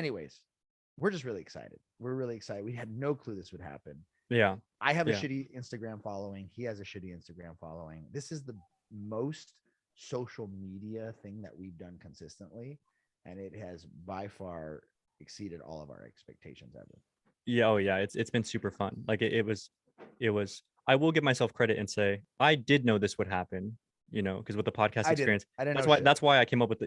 anyways, we're just really excited. We're really excited. We had no clue this would happen. Yeah. I have a shitty Instagram following. He has a shitty Instagram following. This is the most social media thing that we've done consistently, and it has by far exceeded all of our expectations ever. Yeah. Oh yeah. It's been super fun. Like it was. I will give myself credit and say I did know this would happen. Because with the podcast experience, I didn't that's know why shit. that's why I came up with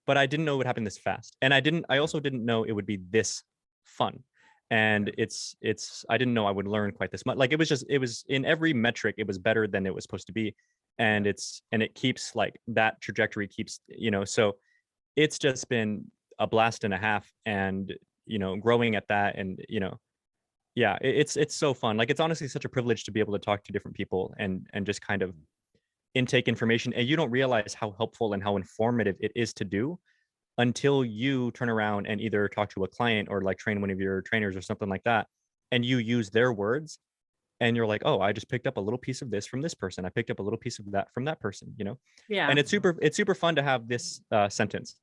but I didn't know it would happen this fast, and I also didn't know it would be this fun. And it's I didn't know I would learn quite this much. Like it was in every metric it was better than it was supposed to be, and it keeps like that trajectory keeps, so it's just been a blast and a half, and growing at that, and yeah, it's so fun. Like it's honestly such a privilege to be able to talk to different people and just kind of intake information, and you don't realize how helpful and how informative it is to do until you turn around and either talk to a client or like train one of your trainers or something like that, and you use their words, and you're like, oh, I just picked up a little piece of this from this person, I picked up a little piece of that from that person. Yeah. And it's super fun to have this sentence.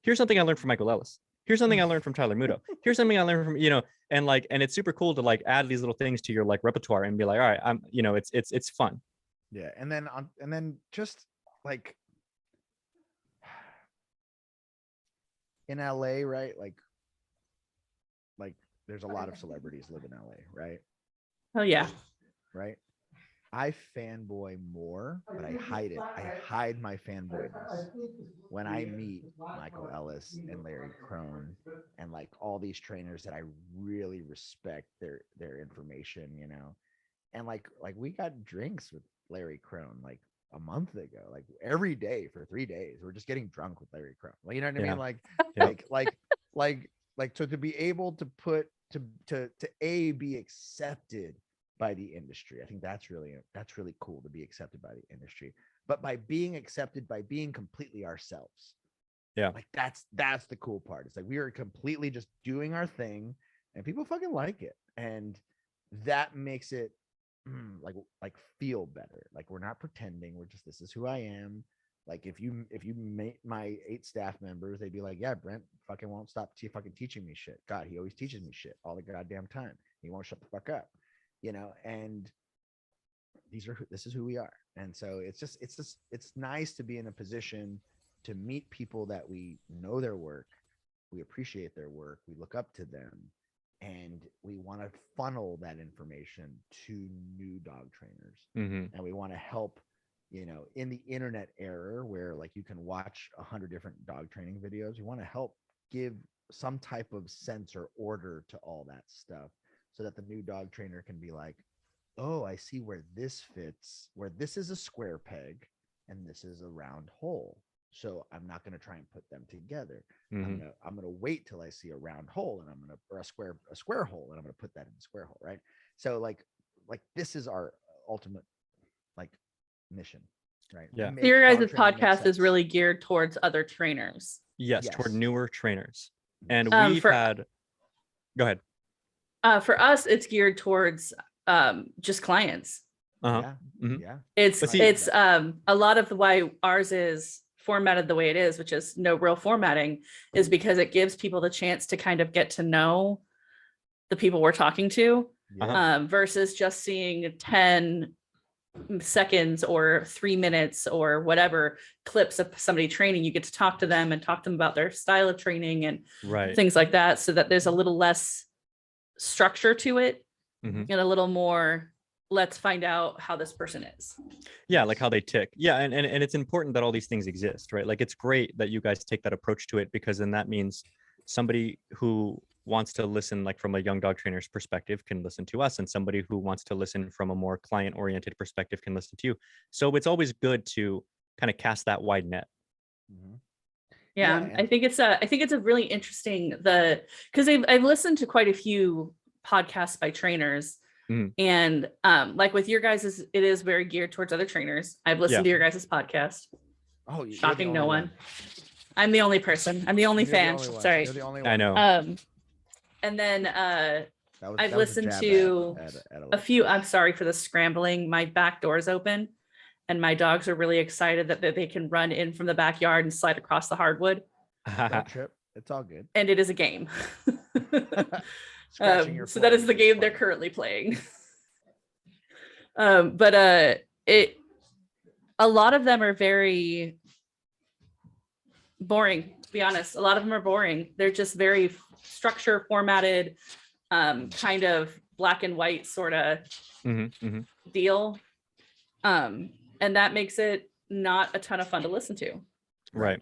Here's something I learned from Michael Ellis. Here's something I learned from Tyler Muto. Here's something I learned from, and it's super cool to like add these little things to your like repertoire and be like, all right, I'm, it's fun. Yeah. And then just like in LA, right? Like there's a lot of celebrities live in LA, right? Oh yeah. Right. I fanboy more, but I hide it. I hide my fanboyness when I meet Michael Ellis and Larry Crone and like all these trainers that I really respect their information, and like we got drinks with Larry Crone like a month ago, like every day for 3 days. We're just getting drunk with Larry Crone. Like, you know what I mean? Like to be able to put to be accepted by the industry. I think that's really cool to be accepted by the industry, but by being accepted by being completely ourselves. Yeah. Like that's the cool part. It's like we are completely just doing our thing and people fucking like it. And that makes it like feel better. Like we're not pretending, we're just, this is who I am. Like if you meet my 8 staff members, they'd be like, yeah, Brent fucking won't stop fucking teaching me shit. God, he always teaches me shit all the goddamn time. He won't shut the fuck up. And this is who we are. And so it's nice to be in a position to meet people that we know their work, we appreciate their work, we look up to them, and we want to funnel that information to new dog trainers. Mm-hmm. And we want to help, in the internet era where like you can watch 100 different dog training videos, we want to help give some type of sense or order to all that stuff, so that the new dog trainer can be like, oh, I see where this fits, where this is a square peg and this is a round hole. So I'm not going to try and put them together. Mm-hmm. I'm going to wait till I see a round hole and or a square hole, and I'm going to put that in the square hole. Right. So like this is our ultimate like mission. Right. Yeah. So your guys' podcast is really geared towards other trainers. Yes. Toward newer trainers. And we've had, go ahead. For us, it's geared towards just clients. Uh-huh. Yeah. Mm-hmm. Yeah. It's a lot of why ours is formatted the way it is, which is no real formatting, is because it gives people the chance to kind of get to know the people we're talking to, versus just seeing 10 seconds or 3 minutes or whatever clips of somebody training. You get to talk to them and talk to them about their style of training and things like that, so that there's a little less structure to it, and a little more, let's find out how this person is. Yeah, like how they tick. Yeah, and it's important that all these things exist, right? Like it's great that you guys take that approach to it, because then that means somebody who wants to listen like from a young dog trainer's perspective can listen to us, and somebody who wants to listen from a more client oriented perspective can listen to you. So it's always good to kind of cast that wide net. Yeah, I think it's a really interesting, because I've listened to quite a few podcasts by trainers, and like with your guys, it is very geared towards other trainers. I've listened to your guys' podcast. Oh, shocking no one. I'm the only person. I'm the only fan. Sorry. You're the only one. I know. And then I've listened to a few. I'm sorry for the scrambling. My back door is open, and my dogs are really excited that they can run in from the backyard and slide across the hardwood. Don't trip. It's all good. and it is a game. Scratching your So that is forehead the game they're fun. currently playing. But a lot of them are very boring, to be honest. A lot of them are boring. They're just very structure formatted, kind of black and white sort of deal. And that makes it not a ton of fun to listen to. Right.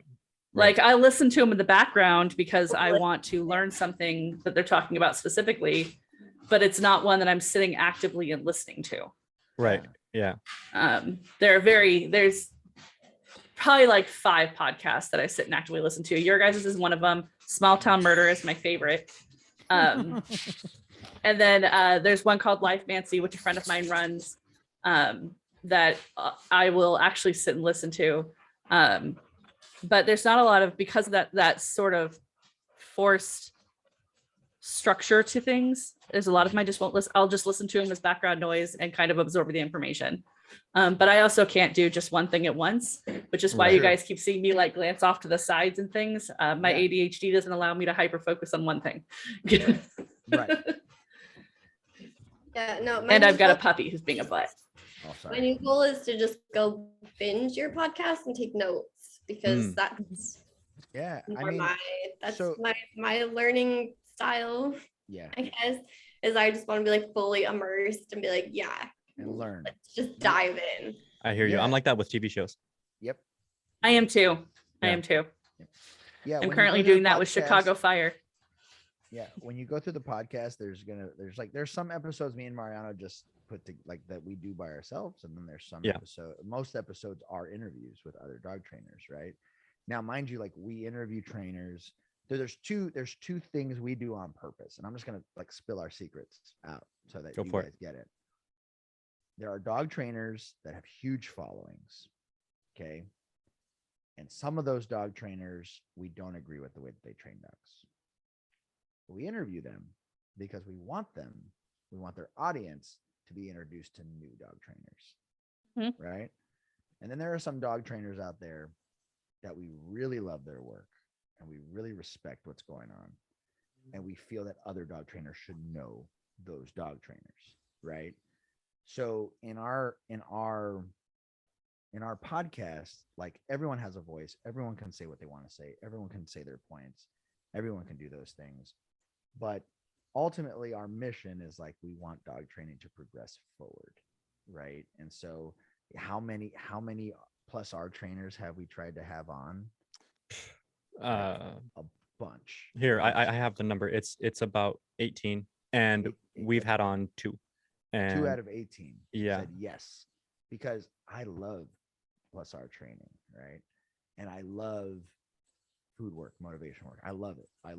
Like I listen to them in the background because I want to learn something that they're talking about specifically, but it's not one that I'm sitting actively and listening to. Right. Yeah. There's probably like 5 podcasts that I sit and actively listen to. Your guys' is one of them. Small Town Murder is my favorite. And then there's one called Life Nancy, which a friend of mine runs, that I will actually sit and listen to. But there's not a lot of, because of that sort of forced structure to things. There's a lot of them I just won't listen. I'll just listen to them as background noise and kind of absorb the information. But I also can't do just one thing at once, which is why you guys keep seeing me like glance off to the sides and things. My ADHD doesn't allow me to hyper focus on one thing. Right. Yeah, no. And I've got a puppy who's being a butt. Oh, My sorry. new goal is to just go binge your podcast and take notes, because that's Yeah. I more mean, that's so- my learning style, yeah. I guess, is I just want to be like fully immersed and be like, yeah, And learn. let's just dive in. I hear you. I'm Yeah. like that with TV shows. Yep. I am too. I Yeah. am too. Yeah. I'm when you currently go through doing the that with podcast- Chicago Fire. Yeah, when you go through the podcast, there's some episodes me and Mariano just put to like that we do by ourselves, and then there's some most episodes are interviews with other dog trainers, right? Now, mind you, like we interview trainers. There's two things we do on purpose, and I'm just gonna like spill our secrets out so that Go you for guys get it. There are dog trainers that have huge followings, okay, and some of those dog trainers we don't agree with the way that they train dogs. We interview them because we want their audience to be introduced to new dog trainers. Right. And then there are some dog trainers out there that we really love their work and we really respect what's going on. And we feel that other dog trainers should know those dog trainers. Right. So in our podcast, like everyone has a voice, everyone can say what they want to say, everyone can say their points, everyone can do those things. But ultimately our mission is like we want dog training to progress forward, right? And so how many plus R trainers have we tried to have on? A bunch. Here, I have the number. It's about 18, and we've had on 2. And 2 out of 18 said yes, because I love plus R training, right? And I love food work, motivation work. I love it. I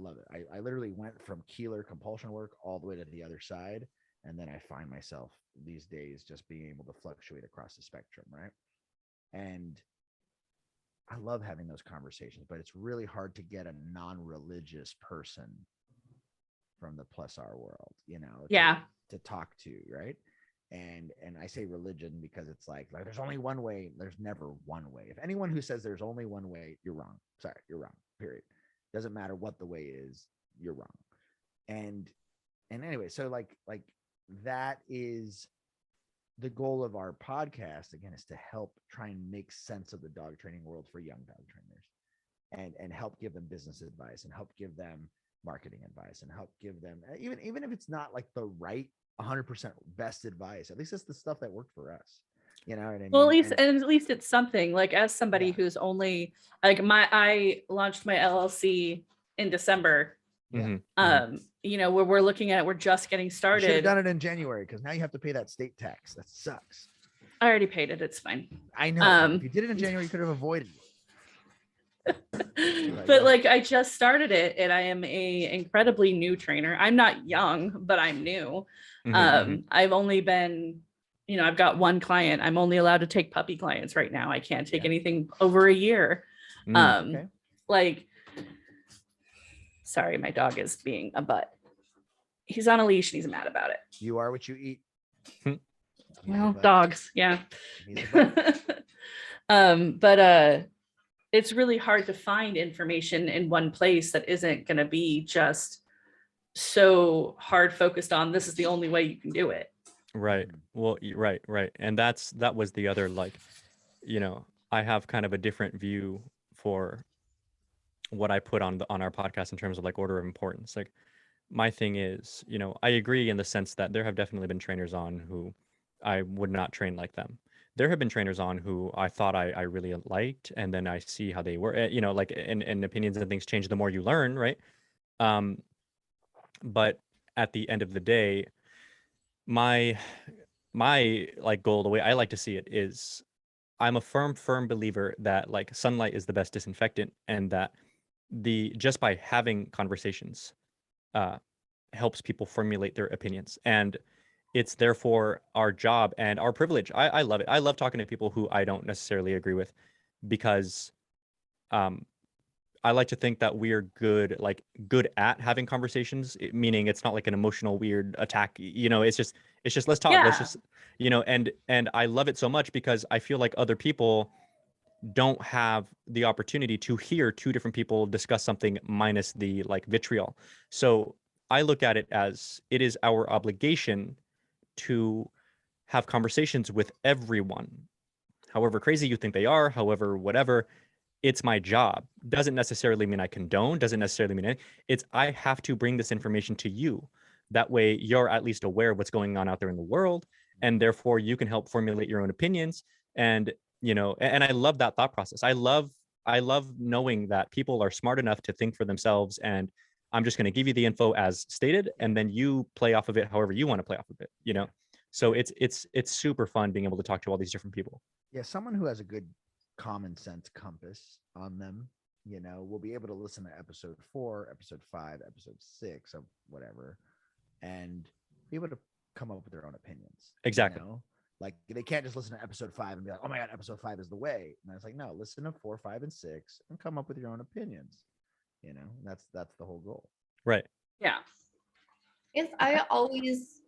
literally went from Keeler compulsion work all the way to the other side. And then I find myself these days just being able to fluctuate across the spectrum. Right. And I love having those conversations, but it's really hard to get a non-religious person from the plus R world, to talk to. Right. And I say religion because it's like there's only one way. There's never one way. If anyone who says there's only one way, you're wrong. Sorry, you're wrong. Period. Doesn't matter what the way is, you're wrong. And anyway, so like that is the goal of our podcast, again, is to help try and make sense of the dog training world for young dog trainers and help give them business advice and help give them marketing advice and help give them even if it's not like the right 100% best advice, at least it's the stuff that worked for us. You know what I mean? Well, at least it's something. Like as somebody who's only like I launched my LLC in December. Where we're looking at, we're just getting started. You should have done it in January because now you have to pay that state tax. That sucks. I already paid it. It's fine. I know. If you did it in January, you could have avoided it. But like I just started it and I am a incredibly new trainer. I'm not young, but I'm new. I've only been, I've got one client. I'm only allowed to take puppy clients right now. I can't take anything over a year. Sorry, my dog is being a butt. He's on a leash and he's mad about it. You are what you eat. Well, dogs, yeah. He's a butt. it's really hard to find information in one place that isn't going to be just so hard focused on this is the only way you can do it. Right. Well, right. And that was the other, like, I have kind of a different view for what I put on our podcast in terms of like order of importance. Like, my thing is, I agree in the sense that there have definitely been trainers on who I would not train like them. There have been trainers on who I thought I really liked, and then I see how they were, like, and opinions and things change the more you learn, right? Um, but at the end of the day, my like goal, the way I like to see it is, I'm a firm believer that like sunlight is the best disinfectant, and that just by having conversations helps people formulate their opinions, and it's therefore our job and our privilege. I love it. I love talking to people who I don't necessarily agree with, because I like to think that we're good at having conversations, meaning it's not like an emotional weird attack. It's just let's talk. Let's Yeah. just, and I love it so much because I feel like other people don't have the opportunity to hear two different people discuss something minus the like vitriol. So I look at it as it is our obligation to have conversations with everyone, however crazy you think they are, however whatever. It's my job. Doesn't necessarily mean I condone, doesn't necessarily mean it's I have to bring this information to you. That way you're at least aware of what's going on out there in the world, and therefore you can help formulate your own opinions. And and I love that thought process. I love knowing that people are smart enough to think for themselves, and I'm just going to give you the info as stated, and then you play off of it however you want to play off of it. So it's super fun being able to talk to all these different people. Yeah, someone who has a good common sense compass on them, will be able to listen to episode 4, episode 5, episode 6 of whatever, and be able to come up with their own opinions. Exactly. Like they can't just listen to episode 5 and be like, oh my God, episode 5 is the way. And it's like, no, listen to 4, 5, and 6 and come up with your own opinions. That's the whole goal. Right. Yeah. If I always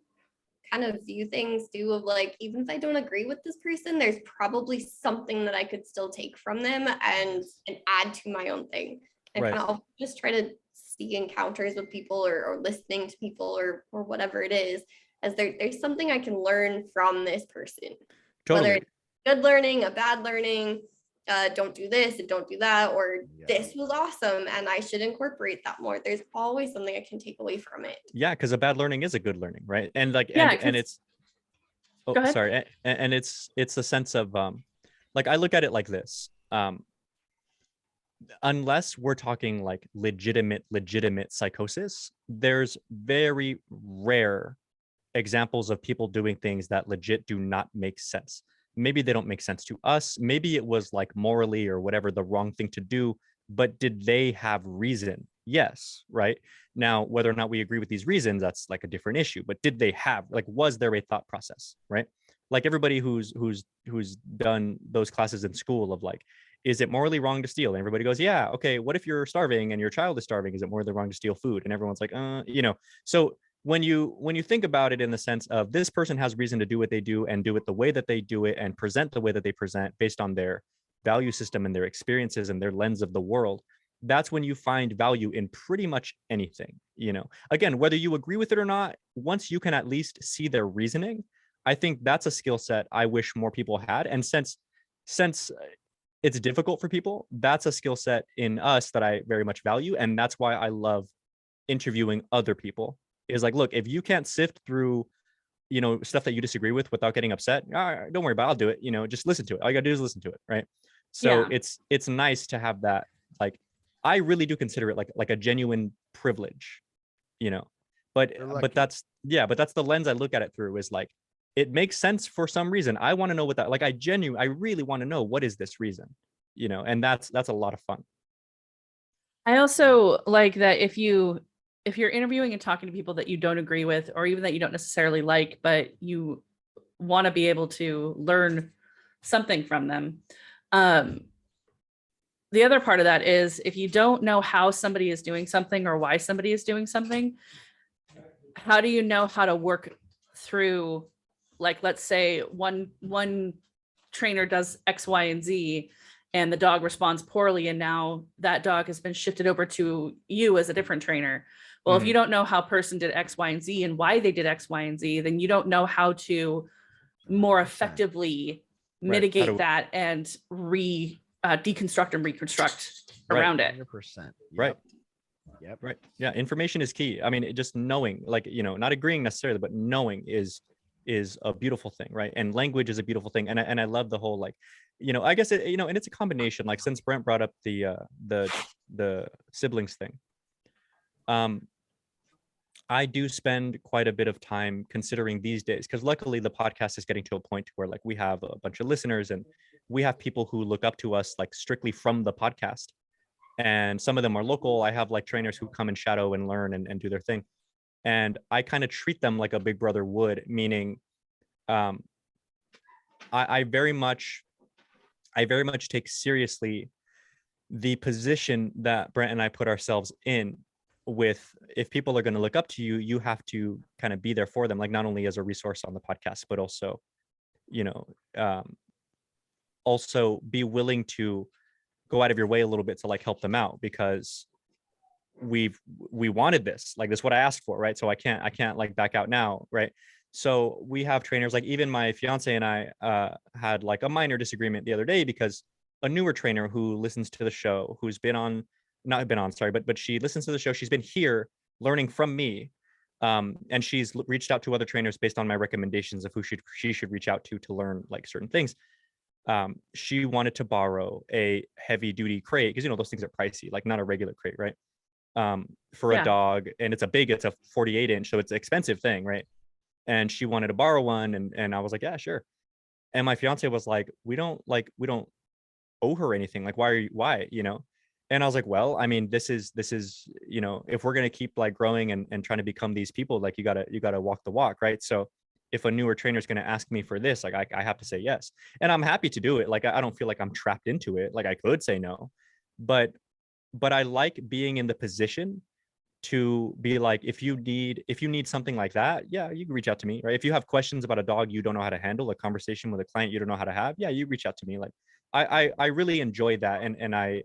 kind of view things too of like, even if I don't agree with this person, there's probably something that I could still take from them and add to my own thing. And Right. kind of just try to see encounters with people or listening to people or whatever it is, as there's something I can learn from this person. Totally. Whether it's good learning, a bad learning, don't do this and don't do that, or this was awesome and I should incorporate that more. There's always something I can take away from it. Yeah, because a bad learning is a good learning, right? And like, Yeah, and it's Go ahead. sorry, and it's a sense of like, I look at it like this. Unless we're talking like legitimate psychosis, there's very rare examples of people doing things that legit do not make sense. Maybe they don't make sense to us. Maybe it was like morally or whatever the wrong thing to do, but did they have reason? Yes, right? Now, whether or not we agree with these reasons, that's like a different issue. But did they have, like, was there a thought process, right? Like everybody who's done those classes in school of like, is it morally wrong to steal? And everybody goes, yeah, okay. What if you're starving and your child is starving? Is it morally wrong to steal food? And everyone's like, So when you think about it in the sense of this person has reason to do what they do and do it the way that they do it and present the way that they present based on their value system and their experiences and their lens of the world, that's when you find value in pretty much anything. Again, whether you agree with it or not, once you can at least see their reasoning, I think that's a skill set I wish more people had. And since it's difficult for people, that's a skill set in us that I very much value. And that's why I love interviewing other people. Is like, look, if you can't sift through, stuff that you disagree with without getting upset, don't worry about it, I'll do it. Just listen to it. All you gotta do is listen to it, right? So Yeah. it's nice to have that. Like, I really do consider it like a genuine privilege, But You're lucky. that's the lens I look at it through. Is like, it makes sense for some reason. I want to know what that, like, I really want to know what is this reason, and that's a lot of fun. I also like that if you're interviewing and talking to people that you don't agree with, or even that you don't necessarily like, but you want to be able to learn something from them. The other part of that is, if you don't know how somebody is doing something or why somebody is doing something, how do you know how to work through, like, let's say one trainer does X, Y, and Z, and the dog responds poorly, and now that dog has been shifted over to you as a different trainer. Well, if you don't know how person did X, Y, and Z and why they did X, Y, and Z, then you don't know how to more 100%. effectively Right. mitigate How to- that and deconstruct and reconstruct Right. around it. 100%. Right. Yep. Right. Yeah. Information is key. I mean, just knowing, like, not agreeing necessarily, but knowing is a beautiful thing. Right. And language is a beautiful thing. And I love the whole, like, I guess it, and it's a combination, like, since Brent brought up the siblings thing. I do spend quite a bit of time considering these days, because luckily the podcast is getting to a point where, like, we have a bunch of listeners and we have people who look up to us, like, strictly from the podcast. And some of them are local. I have, like, trainers who come and shadow and learn and do their thing. And I kind of treat them like a big brother would, meaning I very much take seriously the position that Brent and I put ourselves in. With, if people are going to look up to you, you have to kind of be there for them, like, not only as a resource on the podcast, but also, also be willing to go out of your way a little bit to, like, help them out, because we wanted this, like, this is what I asked for, right? So I can't like back out now, right? So we have trainers, like, even my fiance and I had, like, a minor disagreement the other day, because a newer trainer who listens to the show, who's not been on, sorry, but she listens to the show. She's been here learning from me. And she's reached out to other trainers based on my recommendations of who she should reach out to learn, like, certain things. She wanted to borrow a heavy duty crate, because those things are pricey, like, not a regular crate, right? For a dog, and it's a 48 inch, so it's an expensive thing, right? And she wanted to borrow one, and I was like, yeah, sure. And my fiance was like, we don't owe her anything, like, why? And I was like, well, I mean, this is if we're going to keep, like, growing and trying to become these people, like, you gotta walk the walk, right? So if a newer trainer is going to ask me for this, like, I have to say yes, and I'm happy to do it. Like, I don't feel like I'm trapped into it. Like, I could say no, but I like being in the position to be like, if you need something like that, yeah, you can reach out to me, right? If you have questions about a dog you don't know how to handle, a conversation with a client you don't know how to have, yeah, you reach out to me. Like, I really enjoy that, and I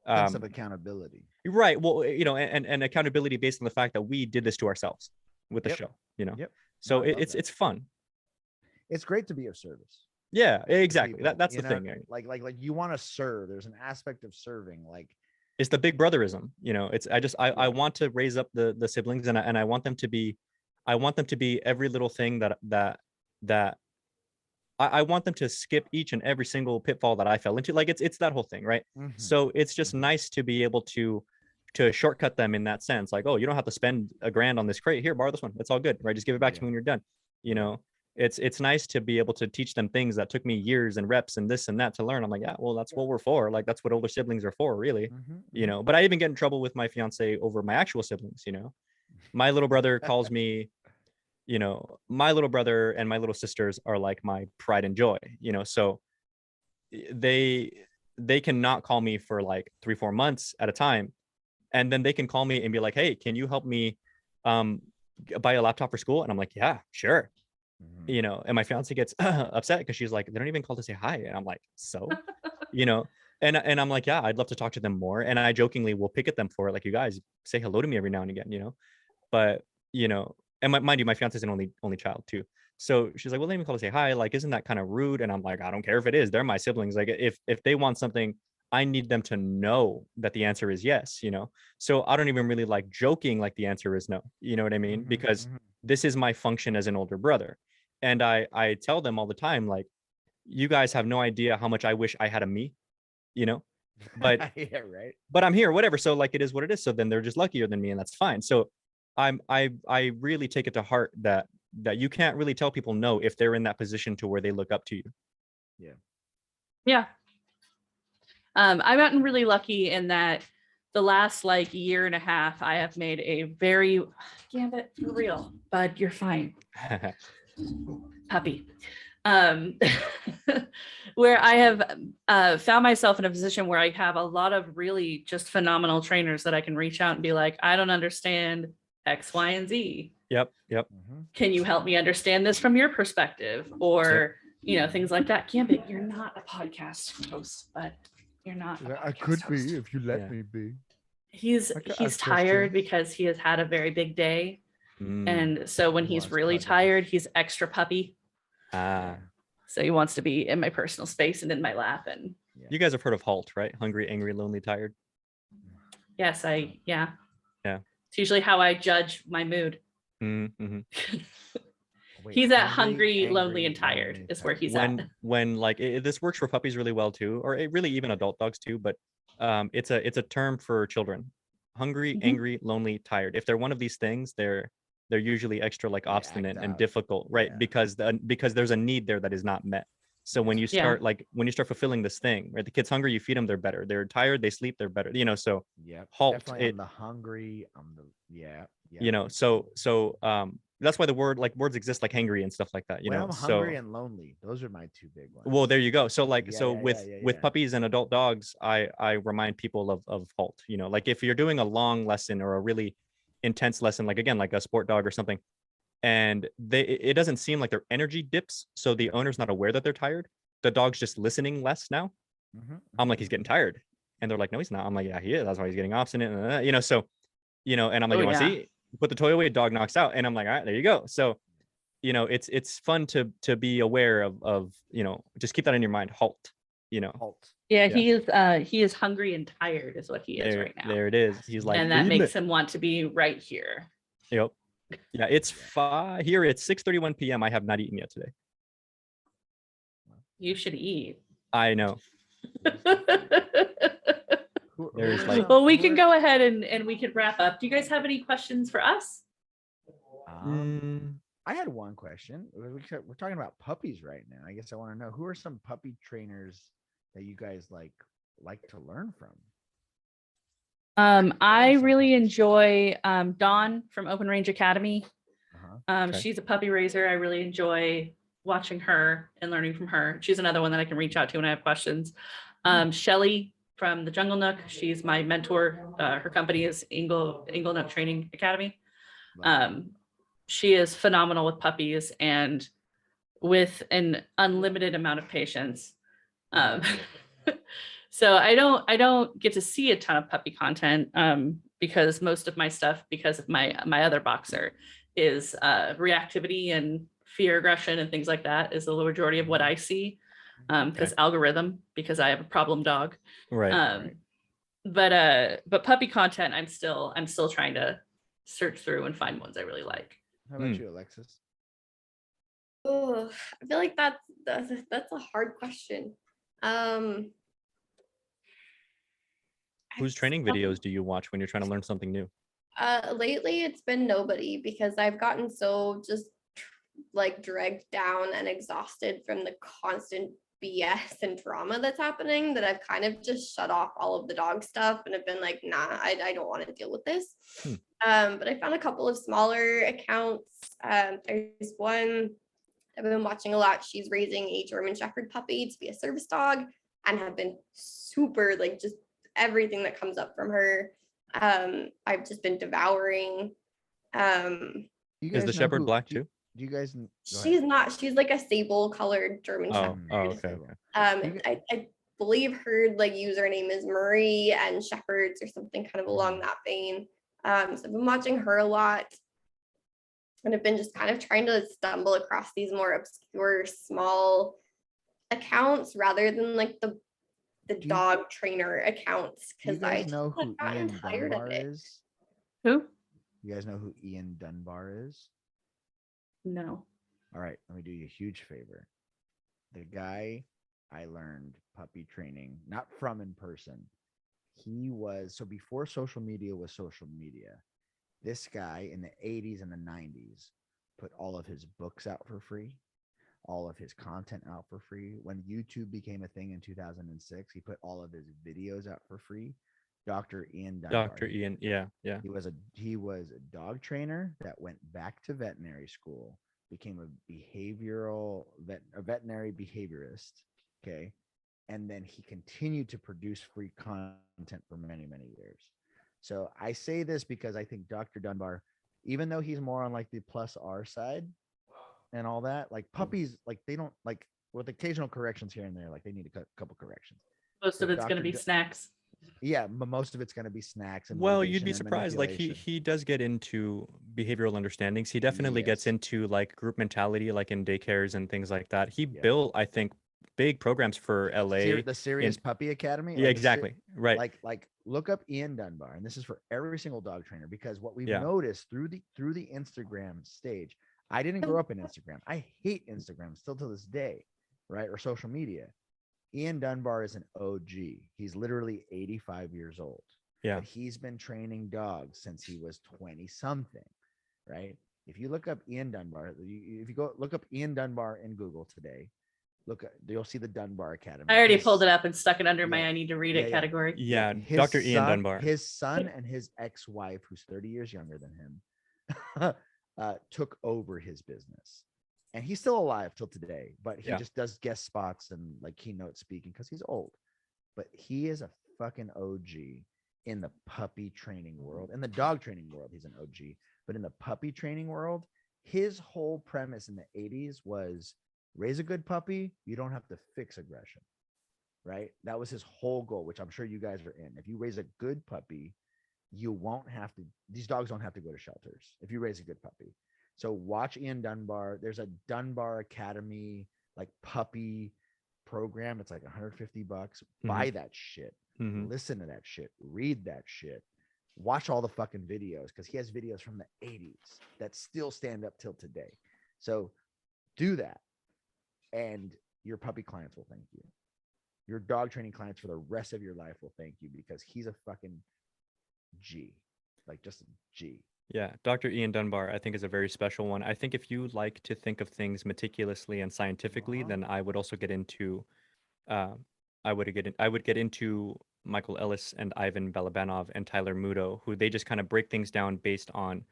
Sense of accountability. right. Well, and accountability based on the fact that we did this to ourselves with the show, Yep. So No, I love that. it's fun. It's great to be of service. Yeah, to exactly. people, That's the thing. Like you want to serve. There's an aspect of serving. Like, It's the big brotherism, it's, I want to raise up the siblings, and I want them to be, every little thing that I want them to skip each and every single pitfall that I fell into. Like, it's that whole thing, right? So it's just nice to be able to shortcut them in that sense. Like, oh, you don't have to spend $1,000 on this crate. Here, borrow this one. It's all good, right? Just give it back to me when you're done. It's nice to be able to teach them things that took me years and reps and this and that to learn. I'm like, yeah, well, that's what we're for. Like, that's what older siblings are for, really. But I even get in trouble with my fiance over my actual siblings. My little brother calls me, my little brother and my little sisters are, like, my pride and joy, so they cannot call me for, like, 3-4 months at a time, and then they can call me and be like, hey, can you help me buy a laptop for school? And I'm like, yeah, sure. And my fiance gets upset, because she's like, they don't even call to say hi. And I'm like, so and I'm like, yeah, I'd love to talk to them more, and I jokingly will pick at them for it, like, you guys say hello to me every now and again, but and mind you, my fiance is an only child too. So she's like, well, let me call to say hi. Like, isn't that kind of rude? And I'm like, I don't care if it is. They're my siblings. Like, if they want something, I need them to know that the answer is yes, So I don't even really like joking like the answer is no. You know what I mean? Because this is my function as an older brother. And I tell them all the time, like, you guys have no idea how much I wish I had a me, but yeah, right. But I'm here, whatever. So, like, it is what it is. So then they're just luckier than me, and that's fine. So I really take it to heart that you can't really tell people no if they're in that position to where they look up to you. Yeah. I've gotten really lucky in that the last, like, year and a half, I have made a very, Gambit, for real, bud, you're fine. Puppy. Where I have found myself in a position where I have a lot of really just phenomenal trainers that I can reach out and be like, I don't understand X, Y, and Z. Yep. Can you help me understand this from your perspective? Or, things like that. Gambit, you're not a podcast host, but You're not. She's a like, I podcast could host. be if you let Yeah. me be. He's I could he's ask tired questions. because he has had a very big day. Mm. And so when He he's wants really cuddles. tired, he's extra puppy. Ah. So he wants to be in my personal space and in my lap. And You guys have heard of HALT, right? Hungry, angry, lonely, tired. yes, yeah. Yeah. It's usually how I judge my mood. Mm-hmm. Wait, He's at hungry, lonely, angry, and tired lonely, is where tired. he's at. When like this works for puppies really well too, or it really even adult dogs too, but it's a term for children. Hungry, Mhm. angry, lonely, tired. If they're one of these things, they're usually extra like They act obstinate and out. difficult, right? Yeah. Because there's a need there that is not met. So when you Yeah. start fulfilling this thing, right? The kid's hungry, you feed them, they're better. They're tired, they sleep, they're better. So Yep. HALT Definitely it, I'm the hungry. I'm the yeah. that's why the words exist like hangry and stuff like that, When I'm so hungry and lonely, those are my two big ones. well, there you go. So Yeah, with puppies and adult dogs, I remind people of HALT. Like if you're doing a long lesson or a really intense lesson, like again, like a sport dog or something, and it doesn't seem like their energy dips, so the owner's not aware that they're tired. The dog's just listening less now. I'm like, he's getting tired, and they're like, no, he's not. I'm like, yeah, he is. That's why he's getting obstinate. And I'm like, Oh, you want to yeah. see? Put the toy away. Dog knocks out, and I'm like, all right, there you go. So it's fun to be aware of just keep that in your mind. HALT. Halt. Yeah, Yeah. he is hungry and tired is what he is There right now. there it is. He's like, And that "Feed me." makes him want to be right here. Yep. Yeah, it's 5 here. It's 6:31 p.m. I have not eaten yet today. You should eat. I know. There's like- Well, we can go ahead and we can wrap up. Do you guys have any questions for us? I had one question. We're talking about puppies right now. I guess I want to know who are some puppy trainers that you guys like to learn from. I some really puppies? enjoy Dawn from Open Range Academy. Uh-huh. She's a puppy raiser. I really enjoy watching her and learning from her. She's another one that I can reach out to when I have questions. Shelly from the Jungle Nook. She's my mentor. Her company is Ingle Nook Training Academy. Love it. She is phenomenal with puppies and with an unlimited amount of patience. So I don't get to see a ton of puppy content because most of my stuff, because of my other boxer, is reactivity and fear, aggression, and things like that is the majority of what I see. Because algorithm, because I have a problem dog. Right. But puppy content, I'm still trying to search through and find ones I really like. How about you, Alexis? Oh, I feel like that's a hard question. Whose training videos do you watch when you're trying to learn something new? Lately it's been nobody because I've gotten so just like dragged down and exhausted from the constant BS and drama that's happening that I've kind of just shut off all of the dog stuff and have been like, nah, I don't want to deal with this. But I found a couple of smaller accounts. There's one I've been watching a lot. She's raising a German Shepherd puppy to be a service dog and have been super like just everything that comes up from her. I've just been devouring. Is the Shepherd black too? Do you guys? She's not. She's like a sable colored German Shepherd. Okay. I believe her like username is Murray and Shepherds or something kind of along that vein. So I've been watching her a lot. And I've been just kind of trying to stumble across these more obscure, small accounts rather than like the dog trainer accounts because I know who gotten Ian tired of Dunbar it. is? Who? You guys know who Ian Dunbar is? No. All right, let me do you a huge favor. The guy I learned puppy training, not from in person. He was, so before social media was social media, this guy in the 80s and the 90s put all of his books out for free, all of his content out for free. When YouTube became a thing in 2006, he put all of his videos out for free. Dr. Ian Dunbar. Dr. Ian, yeah. He was a dog trainer that went back to veterinary school, became a veterinary behaviorist, okay? And then he continued to produce free content for many, many years. So I say this because I think Dr. Dunbar, even though he's more on like the plus R side and all that, like puppies, like they don't like with occasional corrections here and there, like they need a couple corrections. Most So of it's going to Dr. be snacks. Yeah, but most of it's going to be snacks and Well, you'd motivation be and surprised. Like manipulation. he does get into behavioral understandings. He definitely gets Yes. into like group mentality, like in daycares and things like that. He Yeah. built, I think, big programs for LA. The Serious Puppy Academy. Yeah, like exactly. Right. like look up Ian Dunbar, and this is for every single dog trainer, because what we've Yeah. noticed through the Instagram stage. I didn't grow up in Instagram. I hate Instagram still to this day, right? Or social media. Ian Dunbar is an OG. He's literally 85 years old. Yeah. But he's been training dogs since he was 20 something, right? If you look up Ian Dunbar, if you go look up Ian Dunbar in Google today, you'll see the Dunbar Academy. I already pulled it up and stuck it under my yeah, I need to read yeah, it yeah. category. Yeah. His Dr. Ian son- Dunbar. His son and his ex-wife, who's 30 years younger than him, took over his business. And he's still alive till today, but he Yeah. just does guest spots and like keynote speaking because he's old. But he is a fucking OG in the puppy training world. In the dog training world, he's an OG. But in the puppy training world, his whole premise in the 80s was raise a good puppy, you don't have to fix aggression. Right? That was his whole goal, which I'm sure you guys are in. If you raise a good puppy, you won't have to, these dogs don't have to go to shelters if you raise a good puppy. So watch Ian Dunbar. There's a Dunbar Academy like puppy program. It's like $150. Buy that shit. Listen to that shit. Read that shit. Watch all the fucking videos, because he has videos from the 80s that still stand up till today. So do that, and your puppy clients will thank you. Your dog training clients for the rest of your life will thank you, because he's a fucking G, like just a G. Yeah, Dr. Ian Dunbar, I think, is a very special one. I think if you like to think of things meticulously and scientifically, then I would also get into, I would get into Michael Ellis and Ivan Balabanov and Tyler Muto, who they just kind of break things down based on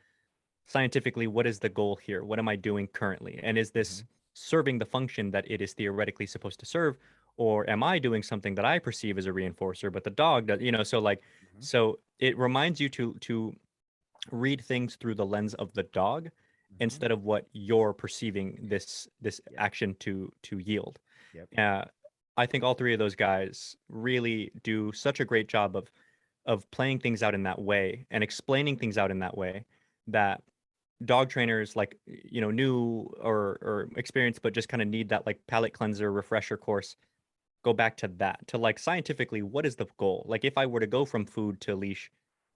scientifically, what is the goal here? What am I doing currently? And is this serving the function that it is theoretically supposed to serve? Or am I doing something that I perceive as a reinforcer, but the dog does, so like, so it reminds you to read things through the lens of the dog instead of what you're perceiving this action to yield. I think all three of those guys really do such a great job of playing things out in that way and explaining things out in that way that dog trainers, like, new or experienced, but just kind of need that like palate cleanser refresher course, go back to that, to like scientifically, what is the goal? Like if I were to go from food to leash,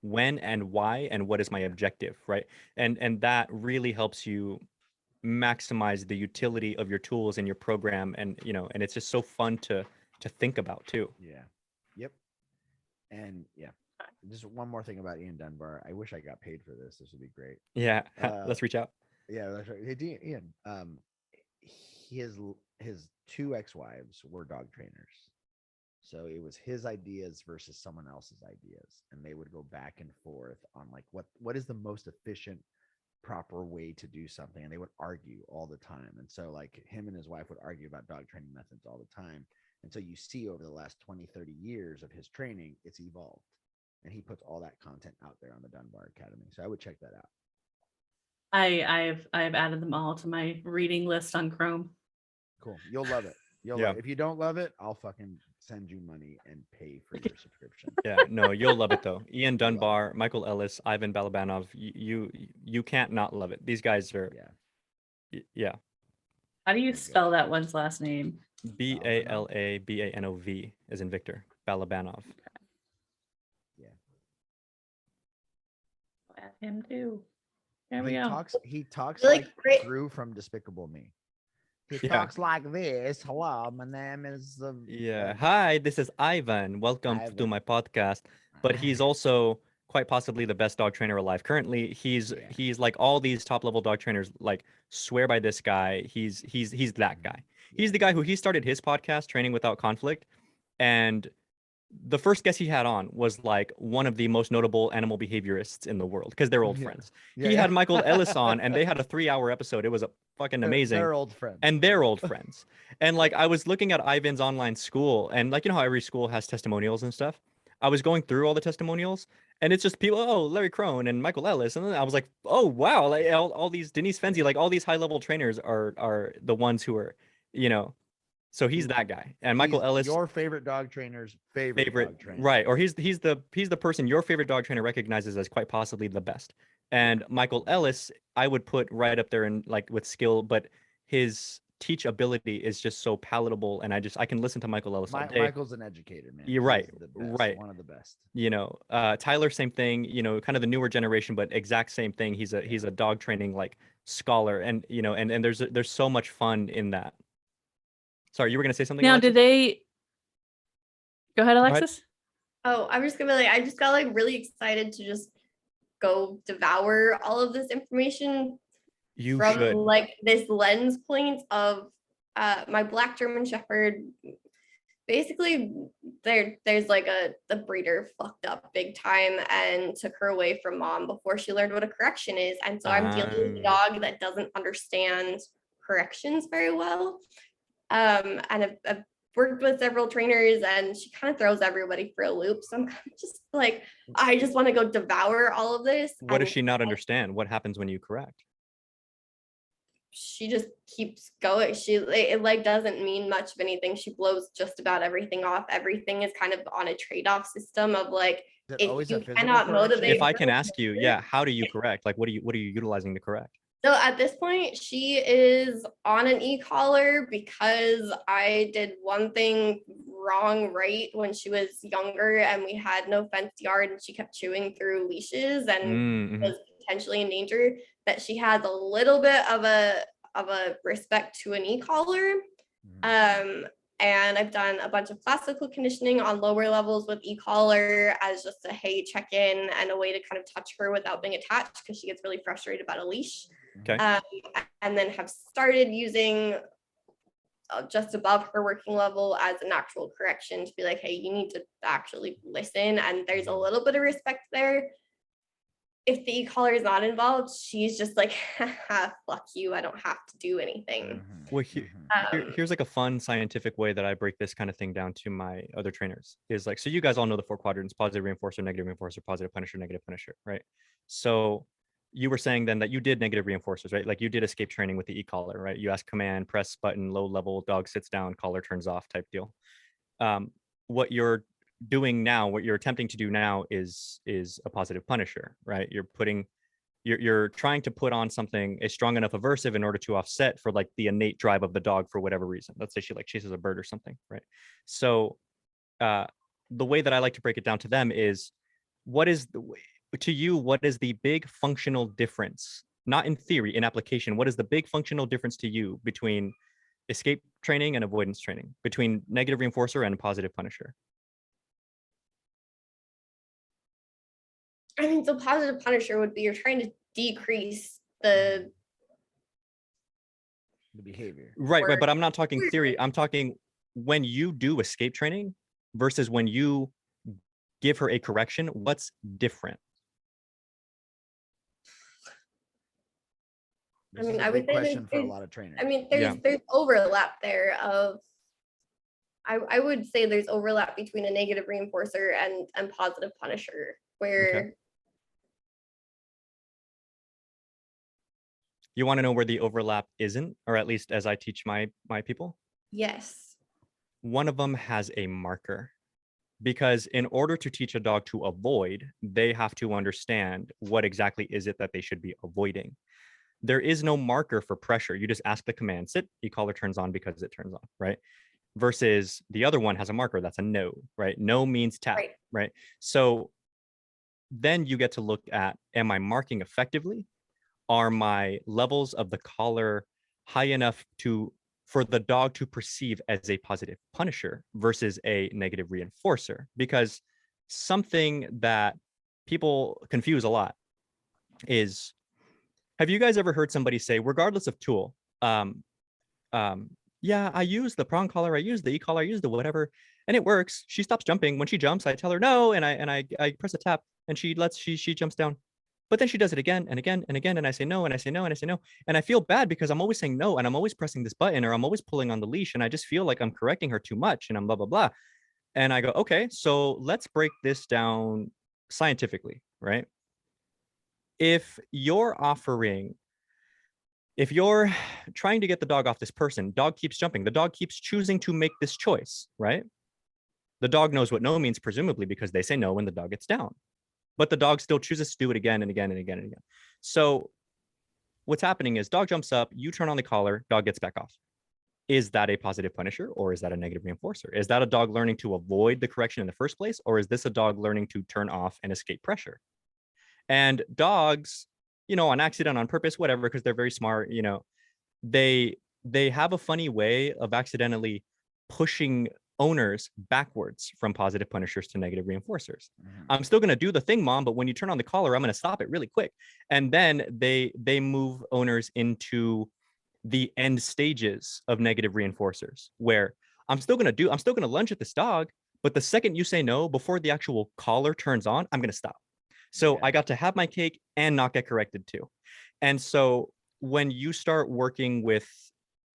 when and why, and what is my objective, right? And that really helps you maximize the utility of your tools and your program, and and it's just so fun to think about too. Yeah. Yep. And yeah, just one more thing about Ian Dunbar. I wish I got paid for this. This would be great. Yeah. Let's reach out. Yeah, that's right. Hey, Ian, his two ex-wives were dog trainers. So it was his ideas versus someone else's ideas, and they would go back and forth on like what is the most efficient, proper way to do something, and they would argue all the time. And so like him and his wife would argue about dog training methods all the time. And so you see over the last 20-30 years of his training, it's evolved, and he puts all that content out there on the Dunbar Academy. So I would check that out. I've added them all to my reading list on Chrome. Cool. You'll love it. You'll love it. If you don't love it, I'll fucking send you money and pay for your subscription. Yeah, no, you'll love it though. Ian Dunbar, Michael Ellis, Ivan Balabanov, you can't not love it. These guys are yeah. How do you spell that one's last name? Balabanov, as in Victor. Balabanov. Yeah. I'll add him too. There we go. He talks Really like great. Drew from Despicable Me. He talks like this. Hello, my name is. Hi, this is Ivan. Welcome to my podcast. But he's also quite possibly the best dog trainer alive. Currently, he's like all these top level dog trainers like swear by this guy. He's that guy. He's the guy who he started his podcast, Training Without Conflict, and the first guest he had on was like one of the most notable animal behaviorists in the world, because they're old friends. He had Michael Ellis on, and they had a 3-hour episode. It was fucking amazing. They're old friends. And they're old friends. And like I was looking at Ivan's online school, and like how every school has testimonials and stuff. I was going through all the testimonials, and it's just people, Larry Crone and Michael Ellis, and then I was like, oh wow, like all these Denise Fenzi, like all these high level trainers are the ones who are, So he's that guy. And Michael He's Ellis, your favorite dog trainer's favorite dog trainer. right? Or he's the person your favorite dog trainer recognizes as quite possibly the best. And Michael Ellis, I would put right up there in like with skill, but his teach ability is just so palatable, and I can listen to Michael Ellis all day. Michael's an educator, man. You're right, He's the best, right. One of the best. You know, Tyler, same thing. You know, kind of the newer generation, but exact same thing. He's a dog training like scholar, and you know, and there's so much fun in that. Sorry, you were gonna say something. Now, Alexis? did they go ahead, Alexis? Oh, I was just gonna be like, I just got like really excited to just go devour all of this information You from should. like this lens point of my Black German Shepherd. Basically, there's like the breeder fucked up big time and took her away from mom before she learned what a correction is. And so I'm dealing with a dog that doesn't understand corrections very well. And I've worked with several trainers, and she kind of throws everybody for a loop. So I'm kind of just like, I just want to go devour all of this. What does and she not understand? What happens when you correct? she just keeps going. It like doesn't mean much of anything. She blows just about everything off. Everything is kind of on a trade-off system of like, Is it always a if you physical cannot correction? motivate If I her- can ask you, yeah, how do you correct? Like, what are you utilizing to correct? So at this point, she is on an e-collar because I did one thing wrong right when she was younger, and we had no fenced yard, and she kept chewing through leashes and Mhm. was potentially in danger. That she has a little bit of a respect to an e-collar. Mhm. And I've done a bunch of classical conditioning on lower levels with e-collar as just a hey, check in, and a way to kind of touch her without being attached because she gets really frustrated about a leash. Okay. And then have started using just above her working level as an actual correction to be like, hey, you need to actually listen. And there's a little bit of respect there. If the e-collar is not involved, she's just like, fuck you, I don't have to do anything. Mhm. Well, Mhm. here's like a fun scientific way that I break this kind of thing down to my other trainers is like, so you guys all know the 4 quadrants: positive reinforcer, negative reinforcer, positive punisher, negative punisher, right? So you were saying then that you did negative reinforcers, right? Like you did escape training with the e-collar, right? You ask command, press button, low level, dog sits down, collar turns off type deal. What you're doing now, what you're attempting to do now is a positive punisher, right? You're trying to put on something, a strong enough aversive in order to offset for like the innate drive of the dog for whatever reason. Let's say she like chases a bird or something, right? So the way that I like to break it down to them is, what is the big functional difference? Not in theory, in application. What is the big functional difference to you between escape training and avoidance training, between negative reinforcer and positive punisher? I mean, so positive punisher would be you're trying to decrease the behavior. Right, Or- but I'm not talking theory. I'm talking when you do escape training versus when you give her a correction, what's different? This mean, is a I would big say question for a there's- lot of trainers. I mean, Yeah. there's overlap there of I would say there's overlap between a negative reinforcer and positive punisher where Okay. You want to know where the overlap isn't, or at least as I teach my people? yes. One of them has a marker, because in order to teach a dog to avoid, they have to understand what exactly is it that they should be avoiding. There is no marker for pressure. You just ask the command, sit, e-collar turns on because it turns on, right? Versus the other one has a marker, that's a no, right? No means tap, Right. right? So then you get to look at, am I marking effectively? Are my levels of the collar high enough for the dog to perceive as a positive punisher versus a negative reinforcer? Because something that people confuse a lot is, have you guys ever heard somebody say, regardless of tool, yeah, I use the prong collar, I use the e-collar, I use the whatever, and it works. She stops jumping. When she jumps, I tell her no, and I press a tap, and she jumps down. But then she does it again and again and again, and I say no, and I say no, and I say no. And I feel bad because I'm always saying no, and I'm always pressing this button, or I'm always pulling on the leash, and I just feel like I'm correcting her too much, and I'm blah, blah, blah. And I go, okay, so let's break this down scientifically, right? If you're offering if you're trying to get the dog off this person, dog keeps jumping, the dog keeps choosing to make this choice, right? The dog knows what no means, presumably because they say no when the dog gets down, but the dog still chooses to do it again and again and again and again. So what's happening is dog jumps up, you turn on the collar, dog gets back off. Is that a positive punisher or is that a negative reinforcer? Is that a dog learning to avoid the correction in the first place, or is this a dog learning to turn off and escape pressure? And dogs, on accident, on purpose, whatever, because they're very smart, they have a funny way of accidentally pushing owners backwards from positive punishers to negative reinforcers. I'm still going to do the thing, mom, but when you turn on the collar, I'm going to stop it really quick. And then they move owners into the end stages of negative reinforcers, where I'm still going to lunge at this dog, but the second you say no, before the actual collar turns on, I'm going to stop. So I got to have my cake and not get corrected too. And so when you start working with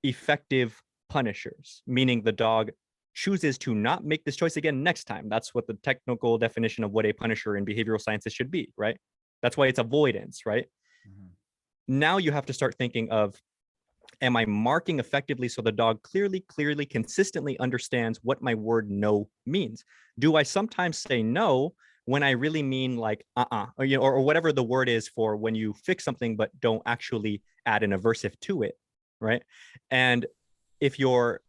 effective punishers, meaning the dog chooses to not make this choice again next time, that's what the technical definition of what a punisher in behavioral sciences should be, right? That's why it's avoidance, right? Now you have to start thinking of, am I marking effectively so the dog clearly, consistently understands what my word no means? Do I sometimes say no when I really mean like or whatever the word is for when you fix something but don't actually add an aversive to it, right? And if your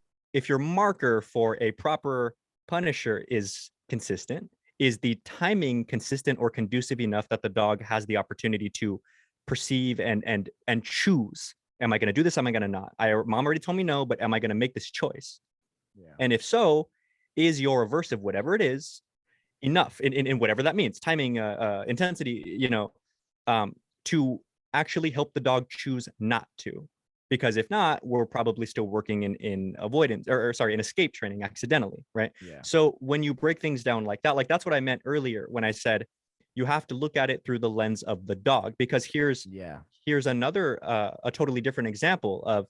marker for a proper punisher is consistent, is the timing consistent or conducive enough that the dog has the opportunity to perceive and choose? Am I going to do this? Am I going to not? Mom already told me no, but am I going to make this choice? Yeah. And if so, is your aversive, whatever it is, enough in whatever that means, timing, intensity, to actually help the dog choose not to? Because if not, we're probably still working in avoidance or in escape training accidentally, right? Yeah. So when you break things down like that, that's what I meant earlier when I said you have to look at it through the lens of the dog, because here's another a totally different example of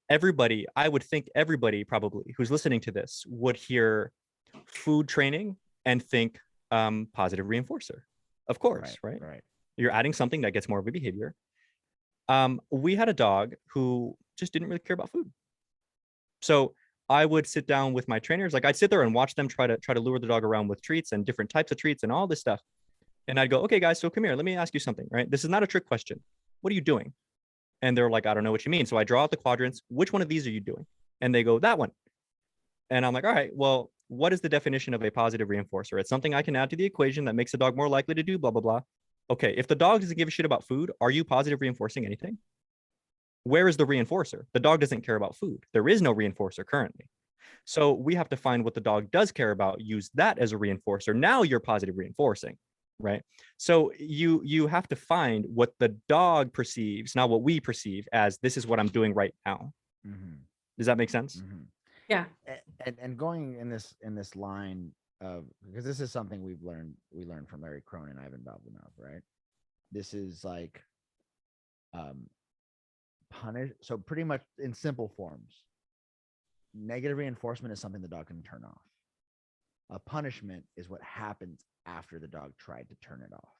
everybody. I would think everybody probably who's listening to this would hear food training and think positive reinforcer. Of course, right? You're adding something that gets more of a behavior. We had a dog who just didn't really care about food. So I would sit down with my trainers, I'd sit there and watch them try to lure the dog around with treats and different types of treats and all this stuff. And I'd go, okay, guys, so come here. Let me ask you something, right? This is not a trick question. What are you doing? And they're like, I don't know what you mean. So I draw out the quadrants. Which one of these are you doing? And they go, that one. And I'm like, all right, well, what is the definition of a positive reinforcer? It's something I can add to the equation that makes the dog more likely to do blah, blah, blah. Okay, if the dog doesn't give a shit about food, are you positive reinforcing anything? Where is the reinforcer? The dog doesn't care about food. There is no reinforcer currently. So we have to find what the dog does care about, use that as a reinforcer. Now you're positive reinforcing, right? So you have to find what the dog perceives, not what we perceive as this is what I'm doing right now. Does that make sense? Yeah. And going in this line of, because this is something we learned from Larry Cronin, Ivan Balvanov, right? This is like punish. So pretty much in simple forms, negative reinforcement is something the dog can turn off. A punishment is what happens after the dog tried to turn it off,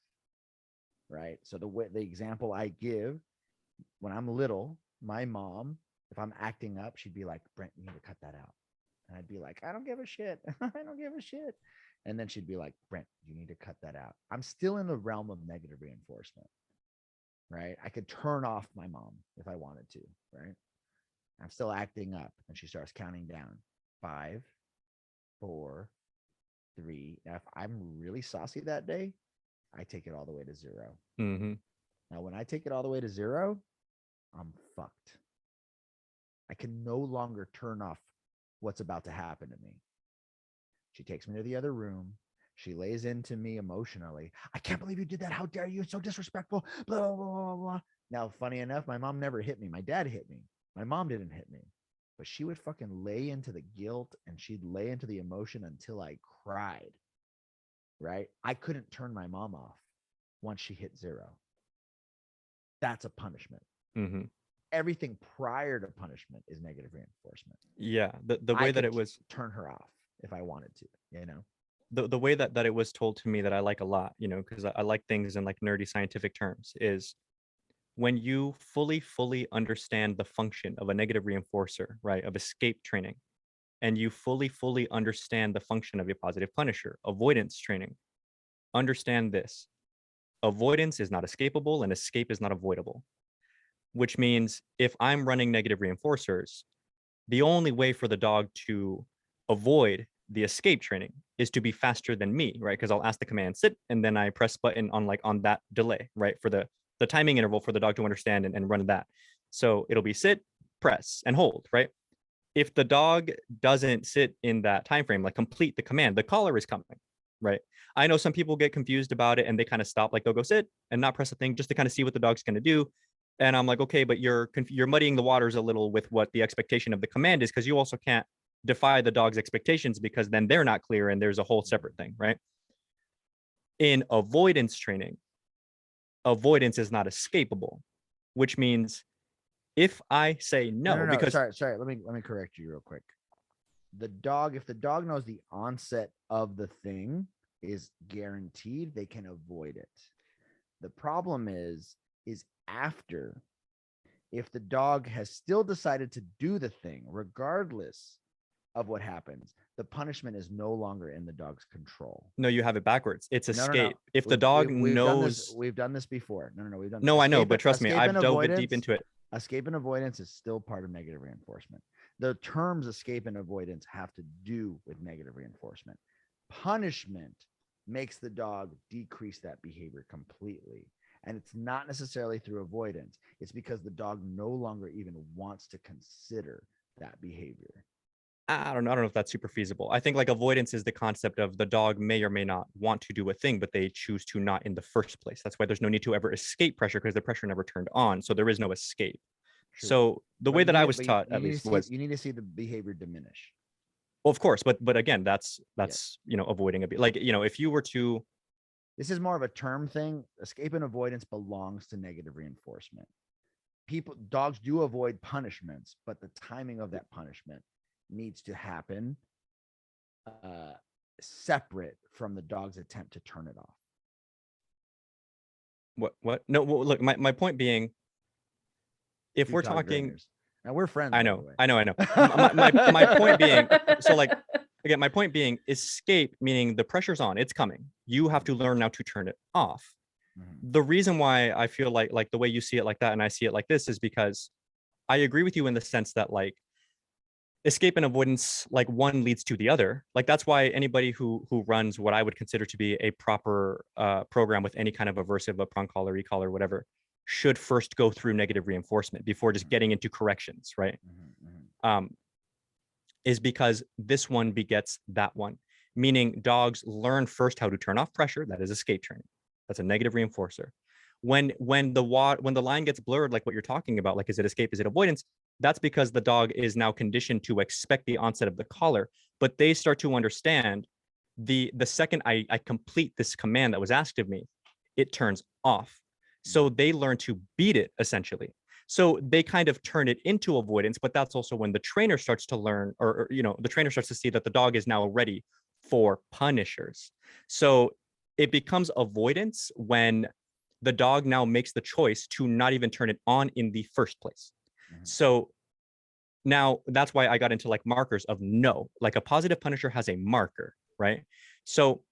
right? So the example I give, when I'm little, my mom, if I'm acting up, she'd be like, Brent, you need to cut that out. And I'd be like, I don't give a shit. I don't give a shit. And then she'd be like, Brent, you need to cut that out. I'm still in the realm of negative reinforcement, right? I could turn off my mom if I wanted to, right? I'm still acting up. And she starts counting down 5, 4, 3. Now, if I'm really saucy that day, I take it all the way to 0. Now, when I take it all the way to 0, I'm fucked. I can no longer turn off what's about to happen to me. She takes me to the other room. She lays into me emotionally. I can't believe you did that. How dare you? It's so disrespectful. Blah, blah, blah, blah, blah. Now, funny enough, my mom never hit me. My dad hit me. My mom didn't hit me. But she would fucking lay into the guilt and she'd lay into the emotion until I cried. Right? I couldn't turn my mom off once she hit 0. That's a punishment. Everything prior to punishment is negative reinforcement. Yeah, the way that it was, turn her off if I wanted to, the way that it was told to me that I like a lot, because I like things in like nerdy scientific terms, is when you fully understand the function of a negative reinforcer, right, of escape training, and you fully understand the function of a positive punisher, avoidance training, understand this: avoidance is not escapable and escape is not avoidable, which means if I'm running negative reinforcers, the only way for the dog to avoid the escape training is to be faster than me, right? Because I'll ask the command sit, and then I press button on that delay, right? For the timing interval for the dog to understand and run that. So it'll be sit, press, and hold, right? If the dog doesn't sit in that time frame, like complete the command, the collar is coming, right? I know some people get confused about it and they kind of stop, like they'll go sit and not press a thing just to kind of see what the dog's going to do. And I'm like, okay, but you're muddying the waters a little with what the expectation of the command is, because you also can't defy the dog's expectations, because then they're not clear and there's a whole separate thing, right? In avoidance training, avoidance is not escapable, which means if I say no, because sorry, let me correct you real quick. If the dog knows the onset of the thing is guaranteed, they can avoid it. The problem is after, if the dog has still decided to do the thing regardless of what happens, the punishment is no longer in the dog's control. no, you have it backwards. It's No. escape. If the dog knows, we've done this before. No, we've done no, this. I know, but trust me, Escape I've and dove deep avoidance- into it. Escape and avoidance is still part of negative reinforcement. The terms escape and avoidance have to do with negative reinforcement. Punishment makes the dog decrease that behavior completely. And it's not necessarily through avoidance. It's because the dog no longer even wants to consider that behavior. I don't know if that's super feasible. I think like avoidance is the concept of the dog may or may not want to do a thing, but they choose to not in the first place. That's why there's no need to ever escape pressure, because the pressure never turned on. So there is no escape. True. So the way that I was taught, at least, was, you need to see the behavior diminish. well, of course, but again, that's avoiding a bit. Like, if you were to, This is more of a term thing. Escape and avoidance belongs to negative reinforcement. Dogs do avoid punishments, but the timing of that punishment needs to happen separate from the dog's attempt to turn it off. what? No, well, look, my point being, if Two we're dog talking, trainers. Now we're friends. I by the know, way. I know. My point being, so like, again, my point being, escape, meaning the pressure's on, it's coming. You have to learn now to turn it off. Mhm. The reason why I feel like the way you see it like that and I see it like this is because I agree with you in the sense that like escape and avoidance, like one leads to the other. Like that's why anybody who runs what I would consider to be a proper program with any kind of aversive, a prong collar, e-collar, whatever, should first go through negative reinforcement before just getting into corrections, right? Is because this one begets that one, meaning dogs learn first how to turn off pressure. That is escape training. That's a negative reinforcer. When the line gets blurred, like what you're talking about, like is it escape, is it avoidance? That's because the dog is now conditioned to expect the onset of the collar, but they start to understand the second I complete this command that was asked of me, it turns off. So they learn to beat it essentially. So they kind of turn it into avoidance, but that's also when the trainer starts to learn, or the trainer starts to see that the dog is now ready for punishers. So it becomes avoidance when the dog now makes the choice to not even turn it on in the first place. So now that's why I got into like markers of no, like a positive punisher has a marker, right? So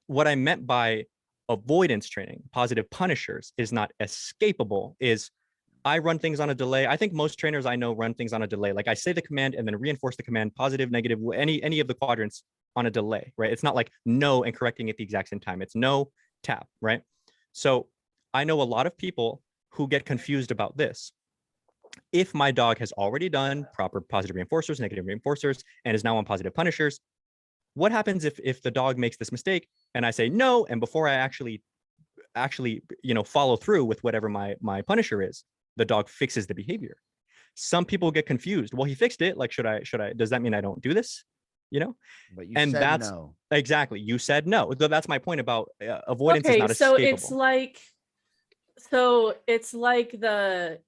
what I meant by avoidance training, positive punishers, is not escapable, is I run things on a delay. I think most trainers I know run things on a delay. Like I say the command and then reinforce the command, positive, negative, any of the quadrants on a delay, right? It's not like no and correcting at the exact same time. It's no, tap, right? So I know a lot of people who get confused about this. If my dog has already done proper positive reinforcers, negative reinforcers, and is now on positive punishers, what happens if the dog makes this mistake and I say no, and before I actually follow through with whatever my punisher is, the dog fixes the behavior? Some people get confused. Well, he fixed it. Like, should I, does that mean I don't do this? But you And said that's no. exactly, you said no. So that's my point about avoidance is not escapable. So it's like the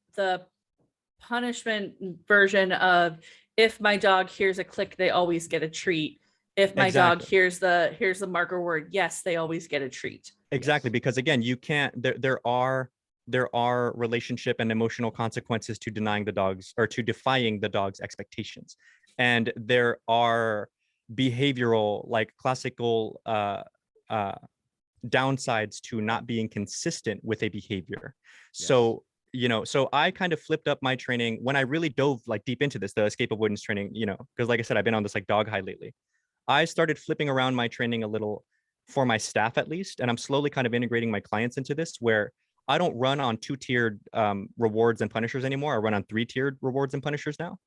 punishment version of, if my dog hears a click, they always get a treat. If my dog hears the marker word yes, they always get a treat. Exactly, Yes. because again, you can't, there are there are relationship and emotional consequences to denying the dog's or to defying the dog's expectations. And there are behavioral, like classical uh, downsides to not being consistent with a behavior. So, so I kind of flipped up my training when I really dove like deep into this, the escape avoidance training, because like I said, I've been on this like dog high lately. I started flipping around my training a little for my staff at least. And I'm slowly kind of integrating my clients into this where I don't run on 2-tiered rewards and punishers anymore. I run on 3-tiered rewards and punishers now,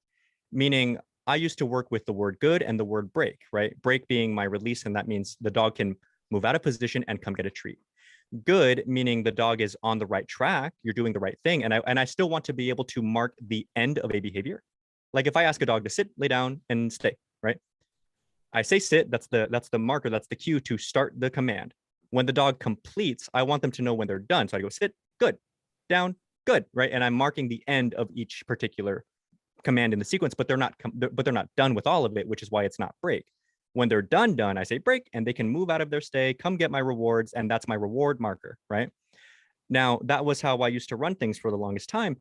meaning I used to work with the word good and the word break, right? Break being my release. And that means the dog can move out of position and come get a treat. Good, meaning the dog is on the right track, you're doing the right thing. And I still want to be able to mark the end of a behavior. Like if I ask a dog to sit, lay down, and stay, right? I say sit, that's the marker, that's the cue to start the command. When the dog completes, I want them to know when they're done. So I go sit, good, down, good, right? And I'm marking the end of each particular command in the sequence, but they're not done with all of it, which is why it's not break. When they're done, I say break, and they can move out of their stay, come get my rewards, and that's my reward marker, right? Now, that was how I used to run things for the longest time.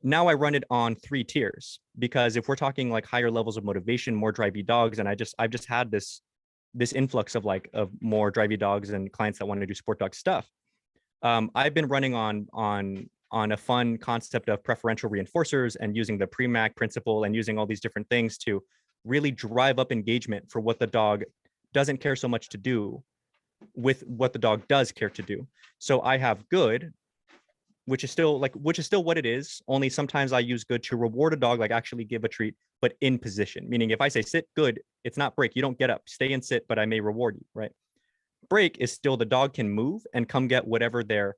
Now I run it on 3 tiers, because if we're talking like higher levels of motivation, more drivey dogs, and I've just had this influx of more drivey dogs and clients that want to do sport dog stuff. I've been running on a fun concept of preferential reinforcers and using the Premack principle and using all these different things to really drive up engagement for what the dog doesn't care so much to do with what the dog does care to do. So I have good, which is still what it is. Only sometimes I use good to reward a dog, like actually give a treat, but in position. Meaning if I say sit, good, it's not break. You don't get up, stay and sit, but I may reward you, right? Break is still the dog can move and come get whatever their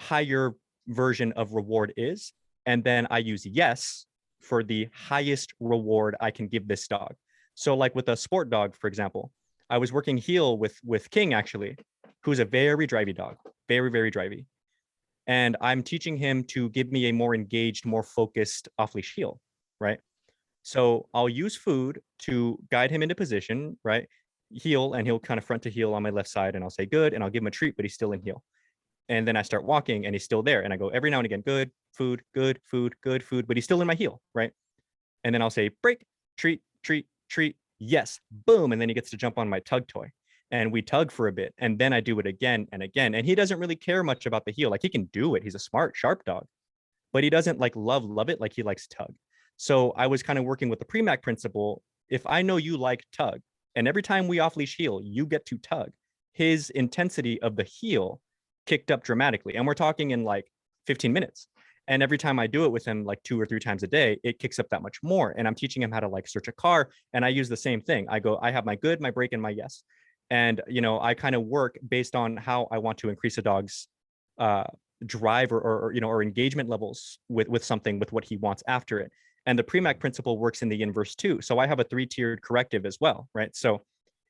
higher version of reward is. And then I use yes for the highest reward I can give this dog. So like with a sport dog, for example, I was working heel with King actually, who's a very drivey dog, very, very drivey. And I'm teaching him to give me a more engaged, more focused off-leash heel, right? So I'll use food to guide him into position, right? Heel, and he'll kind of front to heel on my left side, and I'll say good, and I'll give him a treat, but he's still in heel. And then I start walking and he's still there. And I go every now and again, good, food, good, food, good, food, but he's still in my heel, right? And then I'll say break, treat, treat, treat, yes, boom. And then he gets to jump on my tug toy. And we tug for a bit. And then I do it again and again. And he doesn't really care much about the heel. Like he can do it. He's a smart, sharp dog. But he doesn't like love it like he likes tug. So I was kind of working with the Premack principle. If I know you like tug, and every time we off-leash heel, you get to tug, his intensity of the heel kicked up dramatically. And we're talking in like 15 minutes. And every time I do it with him like 2 or 3 times a day, it kicks up that much more. And I'm teaching him how to like search a car. And I use the same thing. I have my good, my break, and my yes. And, I kind of work based on how I want to increase a dog's drive or engagement levels with something, with what he wants after it. And the Premack principle works in the inverse too. So I have a 3-tiered corrective as well, right? So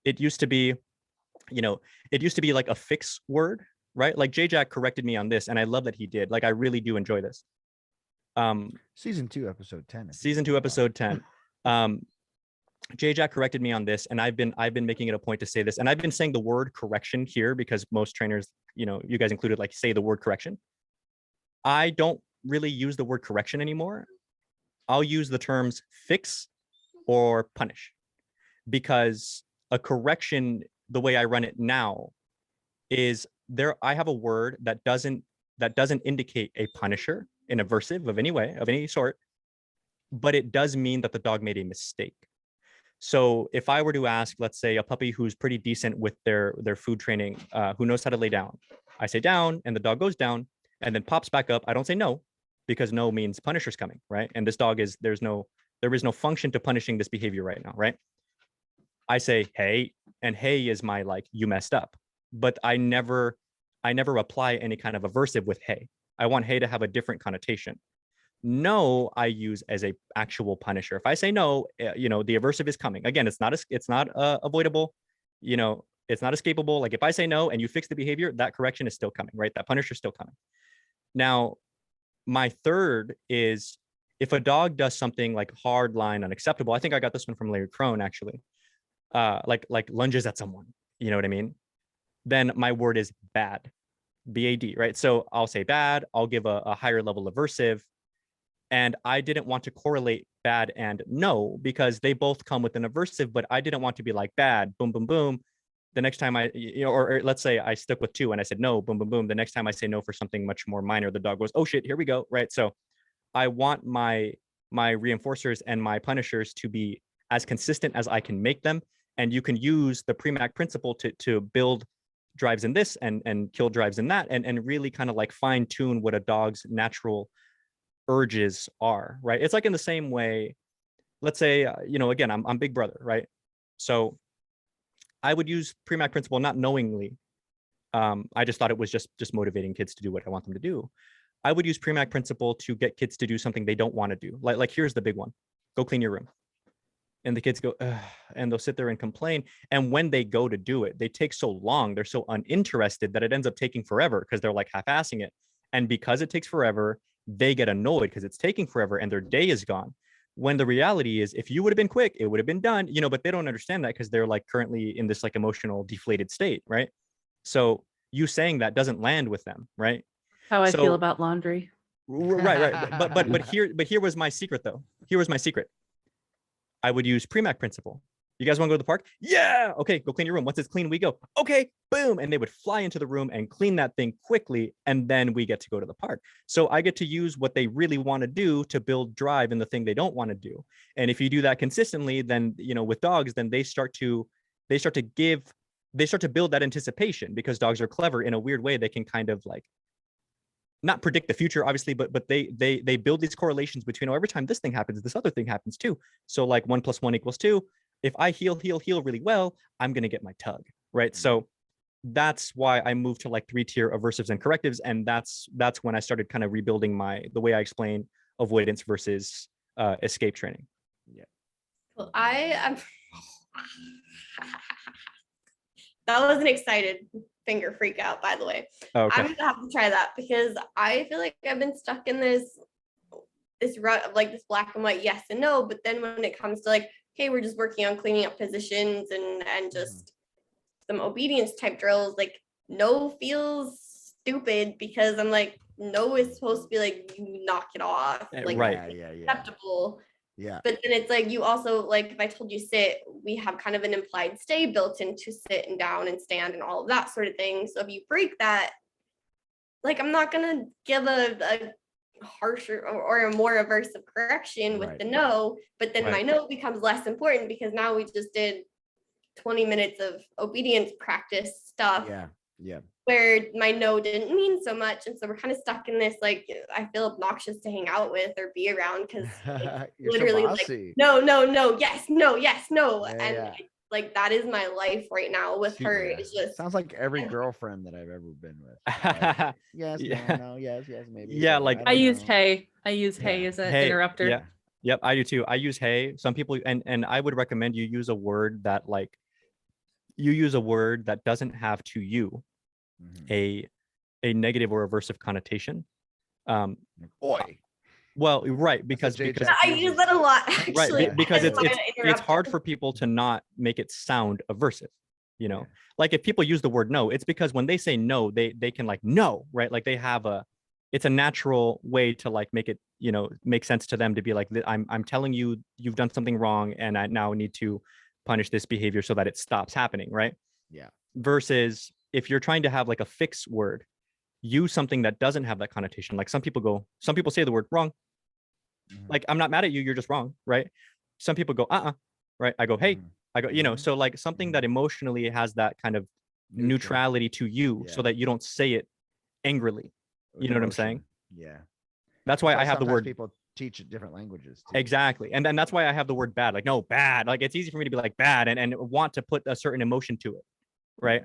it used to be, like a fix word, right? Like J-Jack corrected me on this, and I love that he did. Like I really do enjoy this. Season 2, episode 10. Season 2, episode 10. J-Jack corrected me on this, and I've been making it a point to say this, and I've been saying the word correction here because most trainers, you guys included, like say the word correction. I don't really use the word correction anymore. I'll use the terms fix or punish, because a correction, the way I run it now, is there. I have a word that doesn't indicate a punisher, an aversive of any sort, but it does mean that the dog made a mistake. So if I were to ask, let's say, a puppy who's pretty decent with their food training, who knows how to lay down, I say down, and the dog goes down and then pops back up. I don't say no, because no means punisher's coming, right? And this dog there is no function to punishing this behavior right now, right? I say hey, and hey is my like you messed up, but I never apply any kind of aversive with hey. I want hey to have a different connotation. No, I use as a actual punisher. If I say no, the aversive is coming. Again, it's not avoidable, it's not escapable. Like if I say no and you fix the behavior, that correction is still coming, right? That punisher is still coming. Now, my third is if a dog does something like hard line unacceptable. I think I got this one from Larry Crone actually. Like lunges at someone, you know what I mean? Then my word is bad. BAD, right? So I'll say bad, I'll give a higher level aversive. And I didn't want to correlate bad and no, because they both come with an aversive, but I didn't want to be like bad, boom, boom, boom. The next time or let's say I stuck with 2 and I said no, boom, boom, boom. The next time I say no for something much more minor, the dog goes, oh shit, here we go, right? So I want my reinforcers and my punishers to be as consistent as I can make them. And you can use the Premack principle to build drives in this and kill drives in that, and really kind of like fine tune what a dog's natural urges are, right? It's like in the same way, let's say, again, I'm big brother, right? So I would use Premack principle not knowingly. I just thought it was just motivating kids to do what I want them to do. I would use Premack principle to get kids to do something they don't want to do. Like here's the big one: go clean your room. And the kids go, ugh, and they'll sit there and complain. And when they go to do it, they take so long, they're so uninterested that it ends up taking forever because they're like half-assing it. And because it takes forever, they get annoyed because it's taking forever and their day is gone. When the reality is, if you would have been quick, it would have been done, but they don't understand that because they're like currently in this like emotional deflated state, right? So you saying that doesn't land with them, right? How I feel So- about laundry. Right. But here was my secret though. Here was my secret. I would use Premack principle. You guys want to go to the park? Yeah. Okay, go clean your room. Once it's clean, we go. Okay, boom. And they would fly into the room and clean that thing quickly. And then we get to go to the park. So I get to use what they really want to do to build drive in the thing they don't want to do. And if you do that consistently, then, with dogs, then they start to build that anticipation, because dogs are clever in a weird way. They can kind of like not predict the future, obviously, but they build these correlations between, every time this thing happens, this other thing happens too. So like 1 + 1 = 2. If I heal really well, I'm gonna get my tug, right? So that's why I moved to like 3-tier aversives and correctives, and that's when I started kind of rebuilding the way I explain avoidance versus escape training. Well, I am. That was an excited finger freak out, by the way. Okay. I'm gonna have to try that because I feel like I've been stuck in this rut of like this black and white yes and no. But then when it comes to like, okay, we're just working on cleaning up positions and just some obedience type drills, like no feels stupid because I'm like, no is supposed to be like, you knock it off, like Right. acceptable. Yeah. But then it's like, you also, like, if I told you sit, we have kind of an implied stay built into sit and down and stand and all of that sort of thing. So if you break that, like, I'm not going to give a harsher or a more aversive correction with Right. the no, but then my Right. no becomes less important because now we just did 20 minutes of obedience practice stuff Yeah. where my no didn't mean so much. And so we're kind of stuck in this, like, I feel obnoxious to hang out with or be around because You're literally so like, bossy. no, yes, no, yes, no. Yeah, And yeah. like, that is my life right now with her. Yeah. It's just, Sounds like every girlfriend that I've ever been with. Like, yes, Yeah. no, yes, maybe. Yeah, sorry, like- don't I use know. hey. I use hey Yeah. as an Hey, interrupter. yeah. Yep, I do too. I use hey. Some people, and I would recommend you use a word that doesn't have to you Mhm. a negative or aversive connotation. Oi. Well, right, That's because what because Jack I use uses. that a lot, right, actually. because As my it's hard interrupter. for people to not make it sound aversive. Yeah. Like if people use the word no, it's because when they say no, they can like no, right? Like they have it's a natural way to like make it, make sense to them to be like, I'm telling you you've done something wrong and I now need to punish this behavior so that it stops happening, right? Yeah. Versus if you're trying to have like a fix word, use something that doesn't have that connotation. Like some people say the word wrong. Mhm. Like, I'm not mad at you, you're just wrong, right? Some people go, right? I go, hey, Mhm. I go, Mhm. so like something that emotionally has that kind of Neutral. neutrality to you so Yeah. that you don't say it angrily. With You know what I'm saying? emotion. Yeah. That's why I have the sometimes word people teach different languages too. exactly. And then that's why I have the word bad. Like, no, bad. Like it's easy for me to be like bad and want to put a certain emotion to it. Right.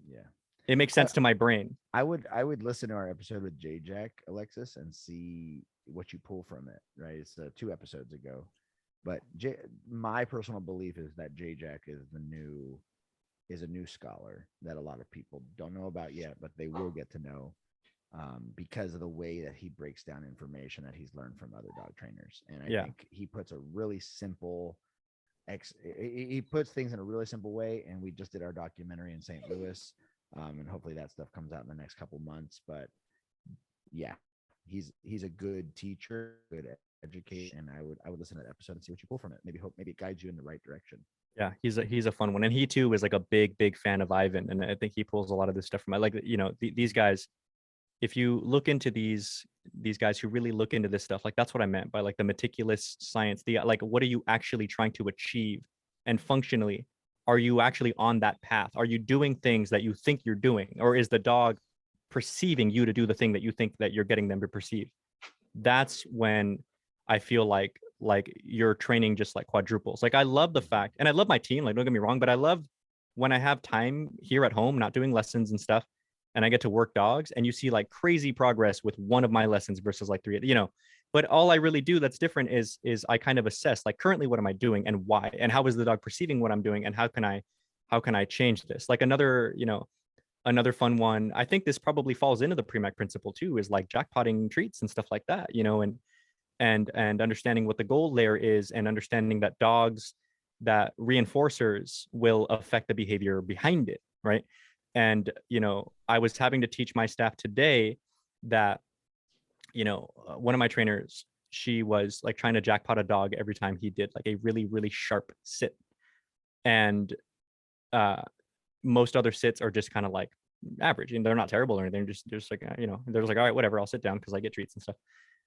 Yeah. It makes sense to my brain. I would listen to our episode with J Jack, Alexis, and see what you pull from it. Right. It's 2 episodes ago. But my personal belief is that J Jack is a new scholar that a lot of people don't know about yet, but they will get to know because of the way that he breaks down information that he's learned from other dog trainers. And I think he puts a really simple he puts things in a really simple way. And we just did our documentary in St. Louis And hopefully that stuff comes out in the next couple months. But yeah, he's a good teacher, good educator, and I would listen to that episode and see what you pull from it. Maybe it guides you in the right direction. Yeah, he's a fun one, and he too is like a big fan of Ivan, and I think he pulls a lot of this stuff from. I like, these guys. If you look into these guys who really look into this stuff, like that's what I meant by like the meticulous science. The like, what are you actually trying to achieve, and functionally, are you actually on that path? Are you doing things that you think you're doing, or is the dog perceiving you to do the thing that you think that you're getting them to perceive? That's when I feel like your training just like quadruples. Like I love the fact, and I love my team, like don't get me wrong, but I love when I have time here at home, not doing lessons and stuff, and I get to work dogs, and you see like crazy progress with one of my lessons versus like three, but all I really do that's different is I kind of assess like currently what am I doing and why, and how is the dog perceiving what I'm doing, and how can I change this? Like another fun one, I think this probably falls into the Premac principle too, is like jackpotting treats and stuff like that, and understanding what the goal there is, and understanding that dogs, that reinforcers will affect the behavior behind it, right? And I was having to teach my staff today that one of my trainers, she was like trying to jackpot a dog every time he did like a really really sharp sit, and most other sits are just kind of like average, and they're not terrible or anything, just like they're just like, all right, whatever, I'll sit down because I get treats and stuff.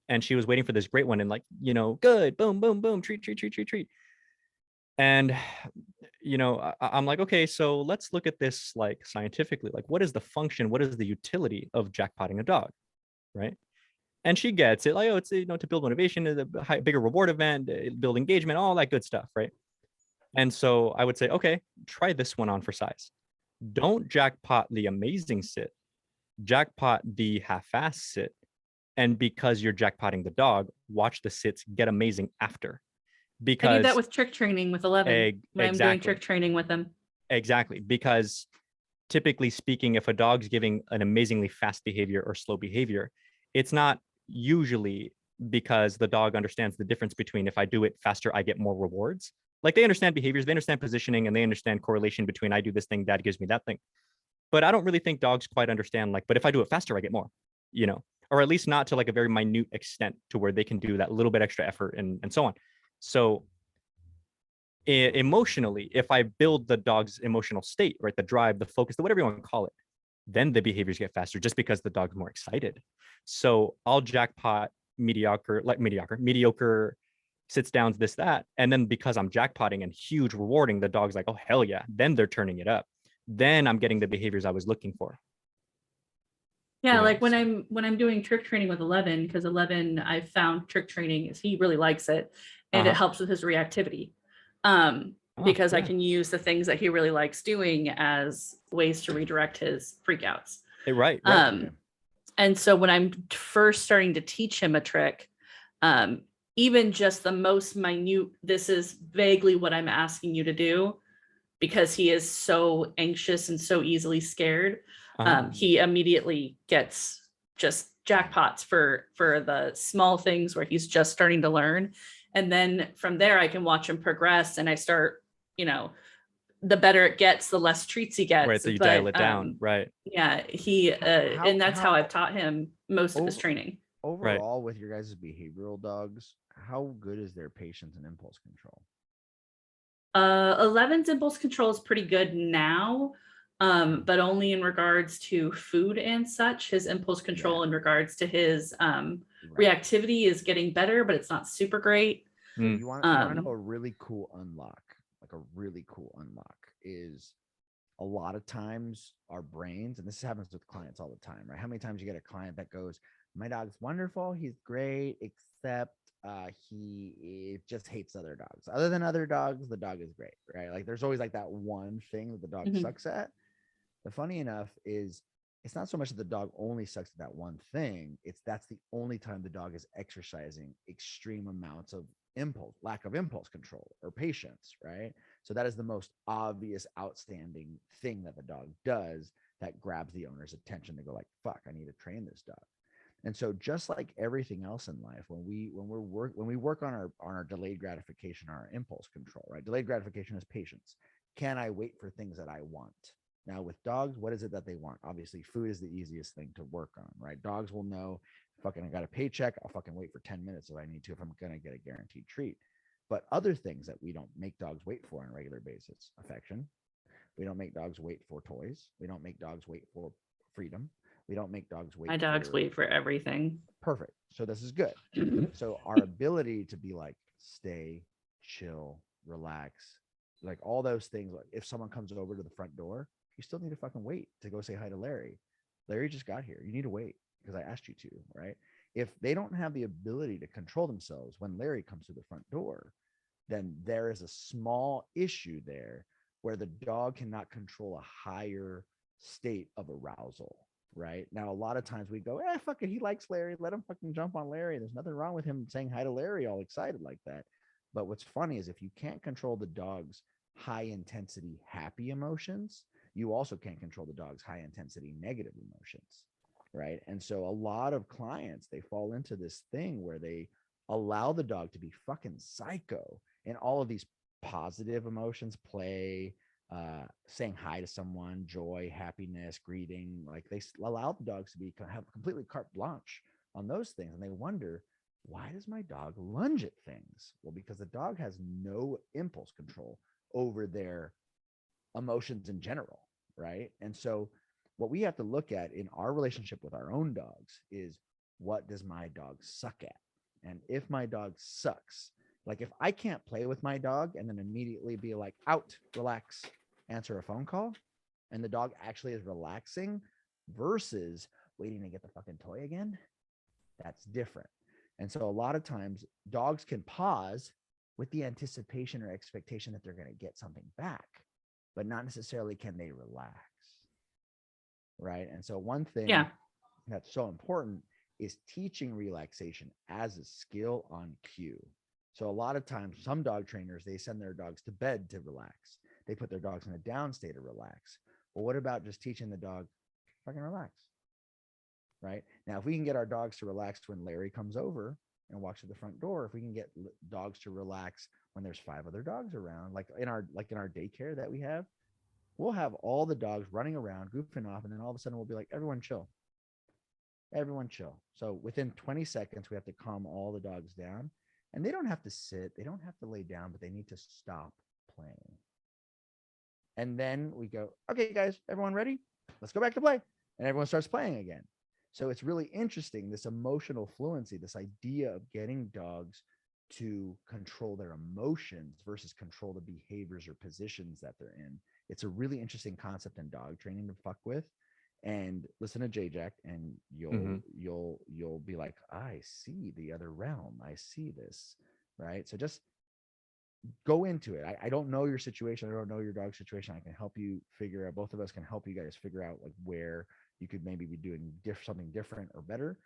And she was waiting for this great one, and like good, boom boom boom, treat treat treat treat treat. And I'm like, okay, so let's look at this like scientifically, like what is the function, what is the utility of jackpotting a dog, right? And she gets it, like, oh, it's to build motivation, a bigger reward event, build engagement, all that good stuff, right? And so I would say, okay, try this one on for size. Don't jackpot the amazing sit, jackpot the half-ass sit. And because you're jackpotting the dog, watch the sits get amazing after. Because I do that with trick training with 11 when I'm doing trick training with them. Exactly. Because typically speaking, if a dog's giving an amazingly fast behavior or slow behavior, it's not usually because the dog understands the difference between if I do it faster, I get more rewards. Like they understand behaviors, they understand positioning, and they understand correlation between I do this thing, dad gives me that thing. But I don't really think dogs quite understand, like, but if I do it faster, I get more, or at least not to like a very minute extent to where they can do that little bit extra effort and so on. So emotionally, if I build the dog's emotional state, right, the drive, the focus, the whatever you want to call it, then the behaviors get faster just because the dog's more excited. So I'll jackpot mediocre sits downs, this, that. And then because I'm jackpotting and huge rewarding, the dog's like, oh, hell yeah. Then they're turning it up. Then I'm getting the behaviors I was looking for. Yeah, like when I'm doing trick training with 11, because 11, I found trick training is he really likes it, and it helps with his reactivity. Because I can use the things that he really likes doing as ways to redirect his freakouts. Right. And so when I'm first starting to teach him a trick, even just the most minute, this is vaguely what I'm asking you to do, because he is so anxious and so easily scared. He immediately gets just jackpots for the small things where he's just starting to learn. And then from there, I can watch him progress, and I start, the better it gets, the less treats he gets. Right, so you dial it down, right? Yeah, and that's how I've taught him most of his training. Overall, with your guys' behavioral dogs, how good is their patience and impulse control? 11's impulse control is pretty good now, but only in regards to food and such. His impulse control in regards to his reactivity is getting better, but it's not super great. So you want to know a really cool unlock, is a lot of times our brains, and this happens with clients all the time, right? How many times you get a client that goes, my dog's wonderful, he's great, except he just hates other dogs. Other than other dogs, the dog is great, right? Like there's always like that one thing that the dog sucks at. The funny enough is it's not so much that the dog only sucks at that one thing, that's the only time the dog is exercising extreme amounts of lack of impulse control or patience, right? So that is the most obvious outstanding thing that the dog does that grabs the owner's attention to go like, fuck, I need to train this dog. And so just like everything else in life, when we work on our delayed gratification, our impulse control, right? Delayed gratification is patience. Can I wait for things that I want? Now with dogs, what is it that they want? Obviously, food is the easiest thing to work on, right? Dogs will know, fucking, I got a paycheck. I'll fucking wait for 10 minutes if I need to, if I'm going to get a guaranteed treat. But other things that we don't make dogs wait for on a regular basis: affection. We don't make dogs wait for toys. We don't make dogs wait for freedom. We don't make dogs wait. My dogs wait for everything. Perfect. So this is good. So our ability to be like, stay, chill, relax, like all those things. Like if someone comes over to the front door, you still need to fucking wait to go say hi to Larry. Larry just got here. You need to wait because I asked you to, right? If they don't have the ability to control themselves when Larry comes to the front door, then there is a small issue there where the dog cannot control a higher state of arousal. Right now, a lot of times we go, fuck it, he likes Larry, let him fucking jump on Larry. There's nothing wrong with him saying hi to Larry all excited like that. But what's funny is if you can't control the dog's high intensity happy emotions, you also can't control the dog's high intensity negative emotions. Right. And so a lot of clients, they fall into this thing where they allow the dog to be fucking psycho and all of these positive emotions, play, saying hi to someone, joy, happiness, greeting, like they allow the dogs to be have completely carte blanche on those things. And they wonder, why does my dog lunge at things? Well, because the dog has no impulse control over their emotions in general, right? And so what we have to look at in our relationship with our own dogs is, what does my dog suck at? And if my dog sucks, like if I can't play with my dog and then immediately be like, out, relax, answer a phone call, and the dog actually is relaxing versus waiting to get the fucking toy again, that's different. And so a lot of times dogs can pause with the anticipation or expectation that they're going to get something back, but not necessarily can they relax. Right. And so one thing that's so important is teaching relaxation as a skill on cue. So a lot of times, some dog trainers, they send their dogs to bed to relax. They put their dogs in a down state to relax. Well, what about just teaching the dog, fucking relax? Right now, if we can get our dogs to relax when Larry comes over and walks to the front door, if we can get dogs to relax when there's 5 other dogs around, like in our daycare that we have, we'll have all the dogs running around, goofing off, and then all of a sudden we'll be like, everyone chill. Everyone chill. So within 20 seconds, we have to calm all the dogs down. And they don't have to sit, they don't have to lay down, but they need to stop playing. And then we go, okay, guys, everyone ready? Let's go back to play. And everyone starts playing again. So it's really interesting, this emotional fluency, this idea of getting dogs to control their emotions versus control the behaviors or positions that they're in. It's a really interesting concept in dog training to fuck with. And listen to J-Jack and you'll be like, I see the other realm. I see this, right? So just go into it. I don't know your situation. I don't know your dog's situation. I can help you figure out, both of us can help you guys figure out like where you could maybe be doing something different or better,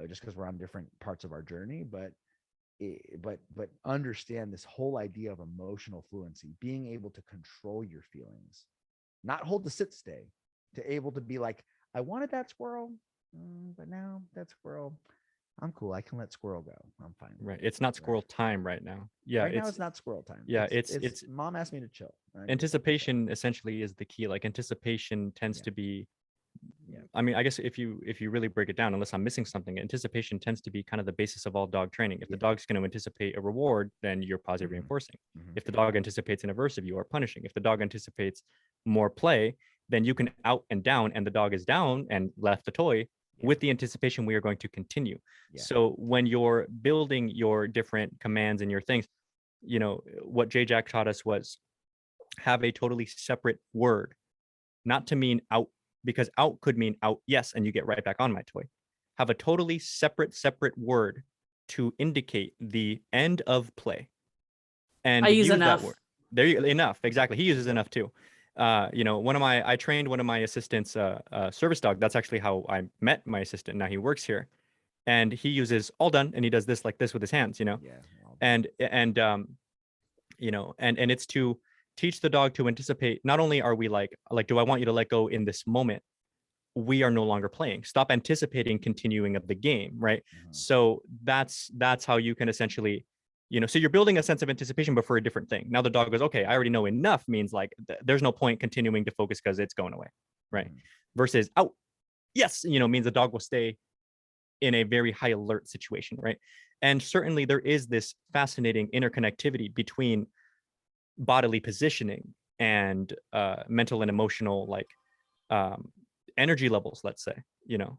just because we're on different parts of our journey. But understand this whole idea of emotional fluency, being able to control your feelings, not hold the sit stay, to able to be like, I wanted that squirrel, but now that squirrel, I'm cool. I can let squirrel go. I'm fine. Right. It's not squirrel time right now. Yeah. Right now it's not squirrel time. Yeah. It's mom asked me to chill. Anticipation essentially is the key. Like anticipation tends to be, I mean, I guess if you really break it down, unless I'm missing something, anticipation tends to be kind of the basis of all dog training. If the dog's going to anticipate a reward, then you're positive reinforcing. If the dog anticipates an aversive, you are punishing. If the dog anticipates more play, then you can out and down, and the dog is down and left the toy with the anticipation we are going to continue. So when you're building your different commands and your things, what J-Jack taught us was have a totally separate word, not to mean out, because out could mean out, yes, and you get right back on my toy. Have a totally separate word to indicate the end of play. And I use enough. That word. There you enough. Exactly. He uses enough too. I trained one of my assistants, service dog. That's actually how I met my assistant. Now he works here, and he uses all done, and he does this like this with his hands, and it's to teach the dog to anticipate. Not only are we like, do I want you to let go in this moment? We are no longer playing. Stop anticipating continuing of the game, right? So that's how you can essentially So you're building a sense of anticipation, but for a different thing. Now the dog goes, okay, I already know enough means like there's no point continuing to focus because it's going away, right? Mhm. Versus out, yes, means the dog will stay in a very high alert situation, right? And certainly there is this fascinating interconnectivity between bodily positioning and mental and emotional, like energy levels, let's say.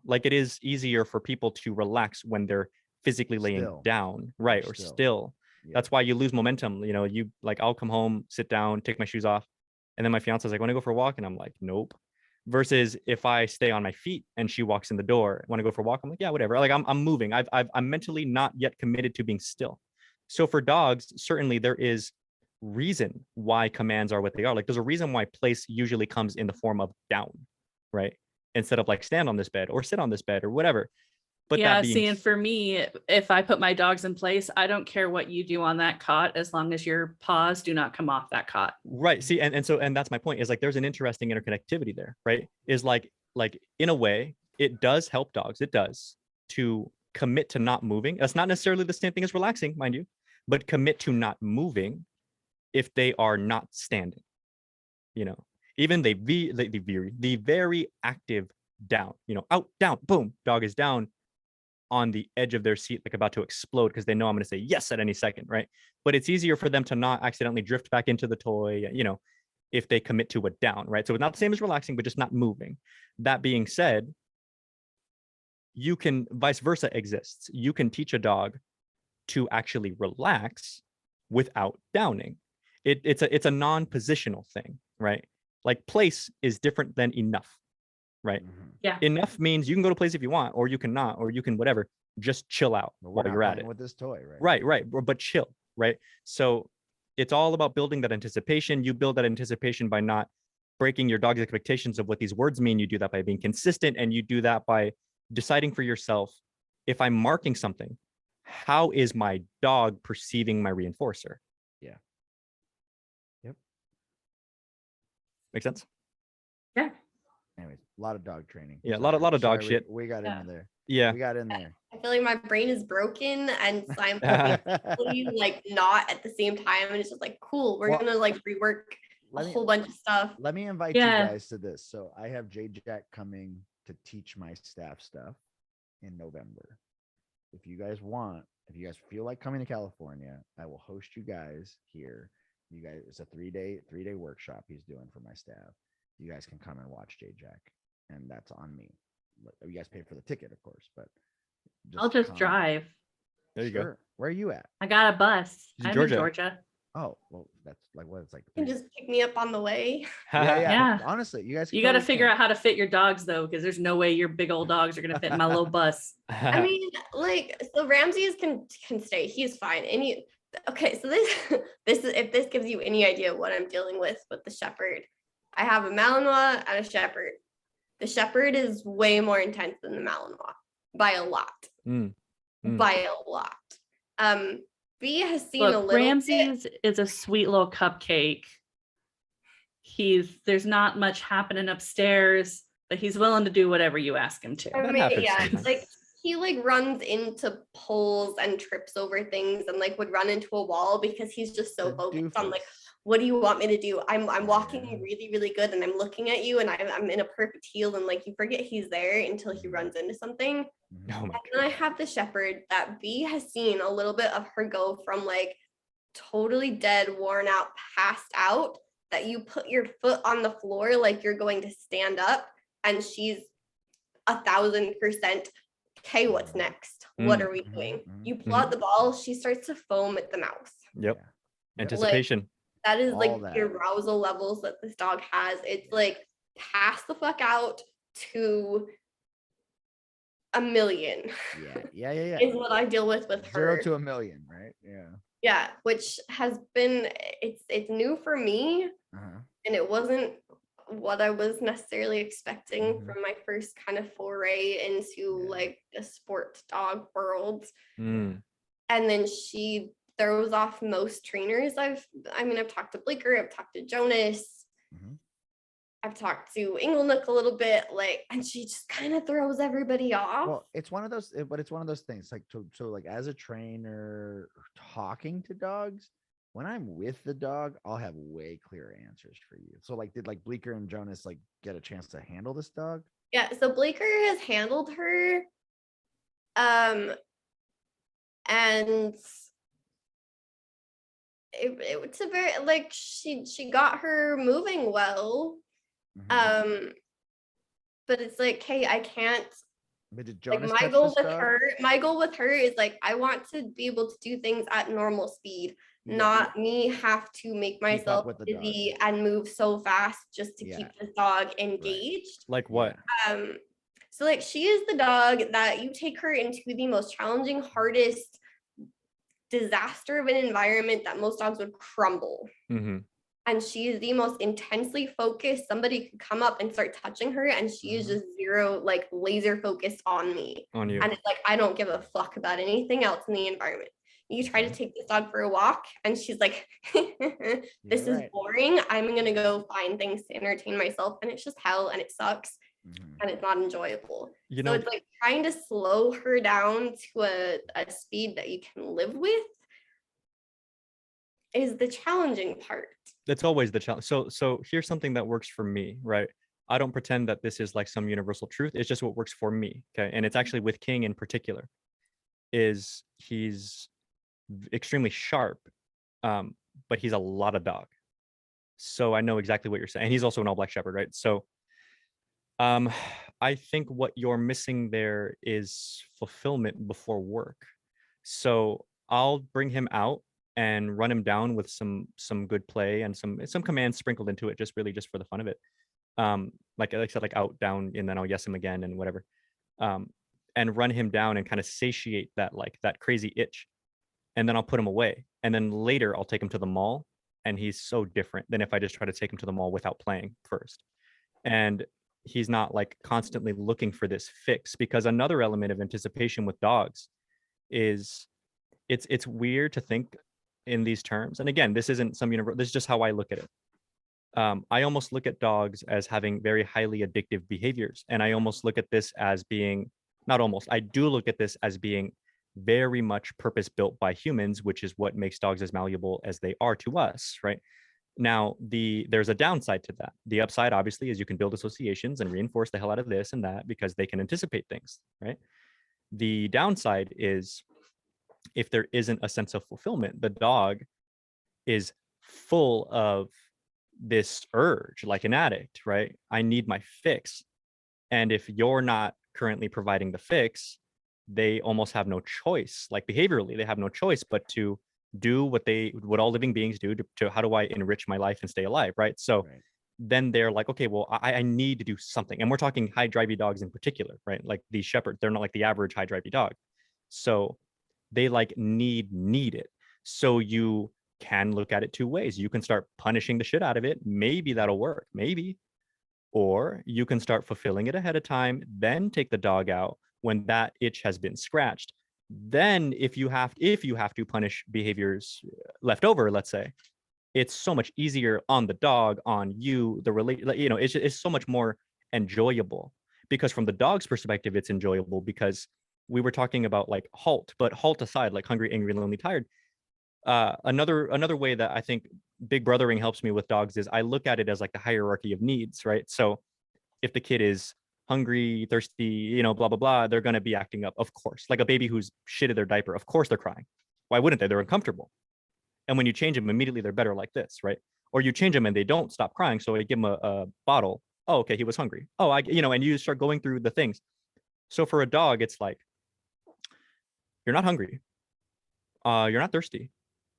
Like it is easier for people to relax when they're physically laying Still. down, right? Or still. Yeah. That's why you lose momentum. You like, I'll come home, sit down, take my shoes off, and then my fiance's like, want to go for a walk? And I'm like, nope. Versus if I stay on my feet and she walks in the door, want to go for a walk? I'm like, yeah, whatever. Like I'm moving. I'm mentally not yet committed to being still. So for dogs, certainly there is reason why commands are what they are. Like there's a reason why place usually comes in the form of down, right? Instead of like stand on this bed or sit on this bed or whatever. But yeah, that being see, and for me, if I put my dogs in place, I don't care what you do on that cot as long as your paws do not come off that cot. right, see, and that's my point, is like there's an interesting interconnectivity there, right? Is like in a way it does help dogs, it does, to commit to not moving. That's not necessarily the same thing as relaxing, mind you, but commit to not moving if they are not standing. Even the very active down, out, down, boom, dog is down on the edge of their seat, like about to explode, because they know I'm going to say yes at any second, right? But it's easier for them to not accidentally drift back into the toy, if they commit to a down, right? So it's not the same as relaxing, but just not moving. That being said, you can, vice versa exists. You can teach a dog to actually relax without downing. It's a non-positional thing, right? Like place is different than enough, right? Mhm. Yeah. Enough means you can go to place if you want, or you cannot, or you can whatever. Just chill out But we're while not you're at playing it. with this toy, right? Right. But chill, right? So it's all about building that anticipation. You build that anticipation by not breaking your dog's expectations of what these words mean. You do that by being consistent, and you do that by deciding for yourself, if I'm marking something, how is my dog perceiving my reinforcer? Yeah. Yep. Make sense? Yeah. Anyways, a lot of dog training. Yeah, a lot of dog shit. We got Yeah. into there. Yeah. We got in there. I feel like my brain is broken and simultaneously like not at the same time. And it's just like, cool, we're Well, gonna like rework a let me- whole bunch of stuff. Let me invite Yeah. you guys to this. So I have J Jack coming to teach my staff stuff in November. If you guys want, if you guys feel like coming to California, I will host you guys here. You guys, it's a three-day workshop he's doing for my staff. You guys can come and watch J Jack, and that's on me. You guys pay for the ticket, of course, but I'll just come. drive. There you go. Sure. Where are you at? I got a bus. She's in I'm Georgia. in Georgia. Oh, well, that's like what it's like. You can just pick me up on the way. yeah. Yeah. Honestly, you guys. You got to totally figure can. out how to fit your dogs though, because there's no way your big old dogs are gonna fit in my little bus. I mean, like, so Ramses can stay. He's fine. Okay, so this is, if this gives you any idea what I'm dealing with the shepherd, I have a Malinois and a shepherd. The shepherd is way more intense than the Malinois by a lot. By a lot. B has seen a Look, little Ramses is a sweet little cupcake. There's not much happening upstairs, but he's willing to do whatever you ask him to. I That mean, happens yeah, sometimes. like he like runs into poles and trips over things and like would run into a wall because he's just so The focused on like, doofus. what do you want me to do? I'm walking Yeah. really, really good and I'm looking at you and I'm in a perfect heel and like you forget he's there until he runs into something. Mhm. Oh my And I god. have the shepherd that B has seen a little bit of her go from like totally dead, worn out, passed out, that you put your foot on the floor like you're going to stand up and she's 1,000%. Okay, what's next? What are we doing? You pull out the ball, she starts to foam at the mouth. Yep. Yeah. Anticipation. That is like All that. the arousal levels that this dog has. It's like pass the fuck out to 1,000,000 Yeah. is what I deal with 0 her. to 1,000,000, right? Yeah. Yeah, which has been it's new for me Uh-huh. and it wasn't what I was necessarily expecting Mhm. from my first kind of foray into Yeah. like the sport dog world. Mm. And then she throws off most trainers. I've talked to Bleeker, I've talked to Jonas. Mhm. I've talked to Inglenook a little bit, like, and she just kind of throws everybody off. Well, it's one of those, but it's one of those things. Like, so like as a trainer talking to dogs, when I'm with the dog, I'll have way clearer answers for you. So like, did like Bleecker and Jonas like get a chance to handle this dog? Yeah, so Bleecker has handled her. And it's a very, like, she got her moving well. Mhm. But it's like, hey, I can't, But did like, Jonas my touch goal this with dog? my goal with her is like, I want to be able to do things at normal speed, Yeah. not me have to make Keep up myself with the dog. busy and move so fast just to Yeah. keep this dog engaged. Like what? So like, she is the dog that you take her into the most challenging, hardest disaster of an environment that most dogs would crumble. Mm-hmm. And she is the most intensely focused. Somebody could come up and start touching her, and she is just zero, like, laser focused on me. On you. And it's like, I don't give a fuck about anything else in the environment. You try to take this dog for a walk, and she's like, this is boring. I'm gonna go find things to entertain myself, and it's just hell, and it sucks, and it's not enjoyable. You So know, it's like trying to slow her down to a speed that you can live with is the challenging part. that's always the challenge. So here's something that works for me, right? I don't pretend that this is like some universal truth. It's just what works for me. Okay. And it's actually with King in particular, is he's extremely sharp, but he's a lot of dog. So I know exactly what you're saying. And he's also an all black shepherd, right? So I think what you're missing there is fulfillment before work. So I'll bring him out and run him down with some good play and some commands sprinkled into it, just really just for the fun of it. Like I said, like out, down, and then I'll yes him again and whatever. And run him down and kind of satiate that, like, that crazy itch. And then I'll put him away. And then later I'll take him to the mall. And he's so different than if I just try to take him to the mall without playing first. And he's not like constantly looking for this fix, because another element of anticipation with dogs is it's weird to think in these terms. And again, this isn't some universe, this is just how I look at it. I almost look at dogs as having very highly addictive behaviors. And I almost look at this as being, not almost, I do look at this as being very much purpose built by humans, which is what makes dogs as malleable as they are to us, right? Now, there's a downside to that. The upside, obviously, is you can build associations and reinforce the hell out of this and that because they can anticipate things, right? The downside is if there isn't a sense of fulfillment, the dog is full of this urge, like an addict, right? I need my fix. And if you're not currently providing the fix, they almost have no choice. Like behaviorally, they have no choice but to do what all living beings do to how do I enrich my life and stay alive, right? So then they're like, okay, well, I need to do something. And we're talking high drivey dogs in particular, right? Like these shepherds, they're not like the average high drivey dog. So they like need it. So you can look at it two ways. You can start punishing the shit out of it. Maybe that'll work, maybe. Or you can start fulfilling it ahead of time, then take the dog out when that itch has been scratched. Then if you have to punish behaviors left over, let's say, it's so much easier on the dog, on you, it's so much more enjoyable, because from the dog's perspective, it's enjoyable because we were talking about like halt, but halt aside, like hungry, angry, lonely, tired. Another way that I think big brothering helps me with dogs is I look at it as like the hierarchy of needs, right? So if the kid is hungry, thirsty, blah, blah, blah, they're going to be acting up, of course. Like a baby who's shitted their diaper, of course they're crying. Why wouldn't they? They're uncomfortable. And when you change them, immediately they're better like this, right? Or you change them and they don't stop crying. So you give them a bottle. Oh, okay, he was hungry. Oh, and you start going through the things. So for a dog, it's like, you're not hungry. You're not thirsty.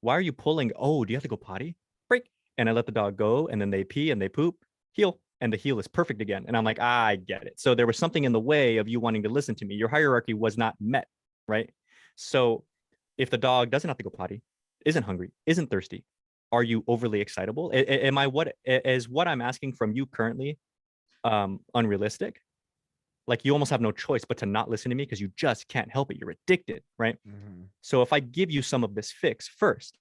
Why are you pulling? Oh, do you have to go potty? Break. And I let the dog go, and then they pee and they poop, heel, and the heel is perfect again. And I'm like, I get it. So there was something in the way of you wanting to listen to me. Your hierarchy was not met, right? So if the dog doesn't have to go potty, isn't hungry, isn't thirsty, are you overly excitable? Am I what I'm asking from you currently unrealistic? Like you almost have no choice but to not listen to me because you just can't help it. You're addicted, right? So if I give you some of this fix first,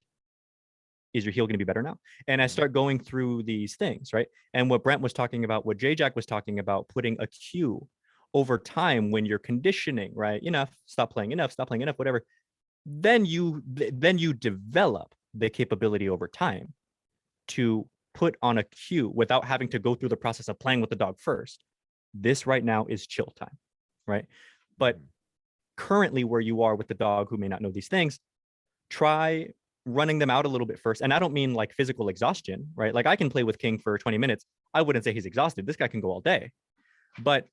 is your heel going to be better now? And I start going through these things, right? And what Brent was talking about, what J-Jack was talking about, putting a cue over time when you're conditioning, right? Enough, stop playing enough, whatever. Then you develop the capability over time to put on a cue without having to go through the process of playing with the dog first. This right now is chill time, right? But currently where you are with the dog who may not know these things, try running them out a little bit first. And I don't mean like physical exhaustion, right? Like I can play with King for 20 minutes. I wouldn't say he's exhausted. This guy can go all day. But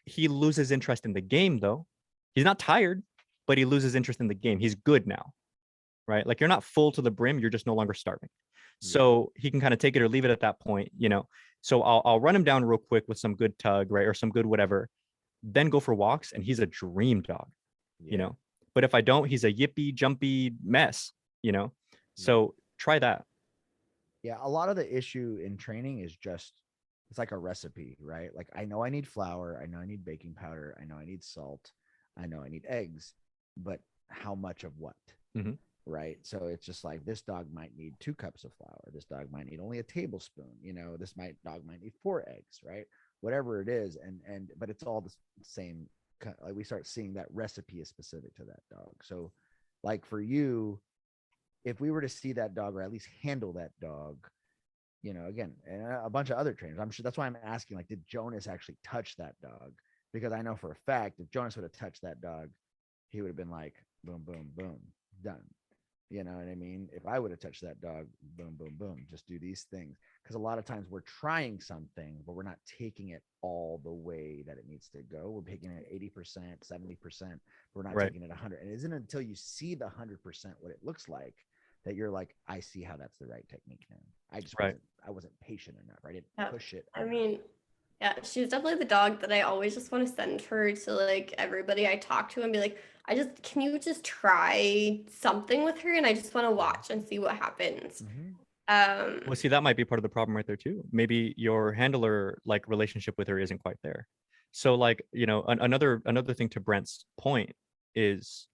he loses interest in the game though. He's not tired, but he loses interest in the game. He's good now, right? Like you're not full to the brim, you're just no longer starving. So he can kind of take it or leave it at that point, you know. So I'll run him down real quick with some good tug, right? Or some good whatever, then go for walks, and he's a dream dog, you know. But if I don't, he's a yippy, jumpy mess, you know. So try that. Yeah, a lot of the issue in training is just, it's like a recipe, right? Like I know I need flour, I know I need baking powder, I know I need salt, I know I need eggs, but how much of what? Right? So it's just like this dog might need 2 cups of flour, this dog might need only a tablespoon, you know, this dog might need 4 eggs, right? Whatever it is, and but it's all the same. Like we start seeing that recipe is specific to that dog. So like for you, if we were to see that dog or at least handle that dog, you know, again, and a bunch of other trainers, I'm sure that's why I'm asking, like, did Jonas actually touch that dog? Because I know for a fact if Jonas would have touched that dog, he would have been like boom boom boom, done. You know what I mean? If I would have touched that dog, boom, boom, boom, just do these things. Because a lot of times we're trying something, but we're not taking it all the way that it needs to go. We're taking it 80%, 70%. We're not taking it 100. And it isn't until you see the 100% what it looks like that you're like, I see how that's the right technique now. I just wasn't patient enough. I didn't push it. I mean, yeah, she's definitely the dog that I always just want to send her to like everybody I talk to and be like, can you just try something with her? And I just want to watch and see what happens. Well, see, that might be part of the problem right there too. Maybe your handler like relationship with her isn't quite there. So like, you know, another thing to Brent's point is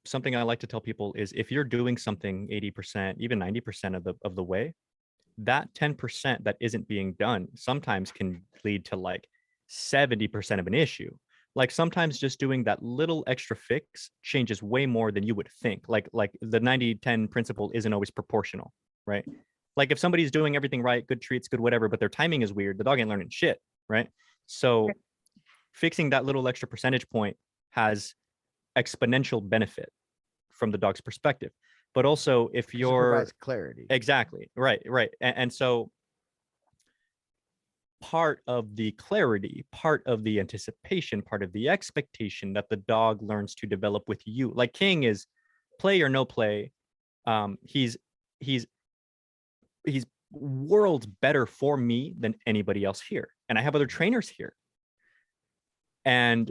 something I like to tell people is if you're doing something 80%, even 90% of the way, that 10% that isn't being done sometimes can lead to like 70% of an issue. Like sometimes just doing that little extra fix changes way more than you would think. Like the 90-10 principle isn't always proportional, right? Like if somebody's doing everything right, good treats, good whatever, but their timing is weird, the dog ain't learning shit, right? So fixing that little extra percentage point has exponential benefit from the dog's perspective. But also if you're provides clarity. Exactly. Right. And so part of the clarity, part of the anticipation, part of the expectation that the dog learns to develop with you. Like King is play or no play. He's worlds better for me than anybody else here. And I have other trainers here. And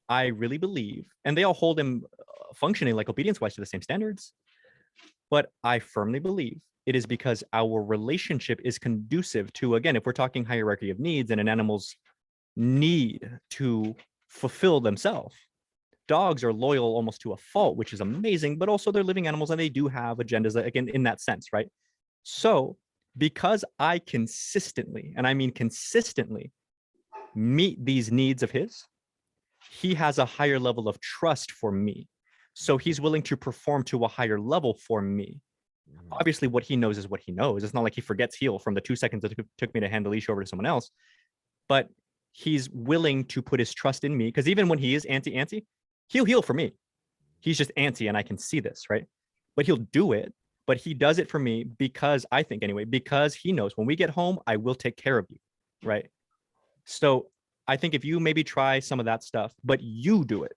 I really believe, and they all hold him functioning like obedience-wise to the same standards. But I firmly believe it is because our relationship is conducive to, again, if we're talking hierarchy of needs and an animal's need to fulfill themselves, dogs are loyal almost to a fault, which is amazing, but also they're living animals and they do have agendas, again, in that sense, right? So because I consistently, and I mean consistently, meet these needs of his, he has a higher level of trust for me. So he's willing to perform to a higher level for me. Obviously, what he knows is what he knows. It's not like he forgets heel from the 2 seconds that it took me to hand the leash over to someone else. But he's willing to put his trust in me, because even when he is antsy, he'll heel for me. He's just antsy, and I can see this, right? But he'll do it. But he does it for me because, I think anyway, because he knows when we get home, I will take care of you, right? So I think if you maybe try some of that stuff, but you do it,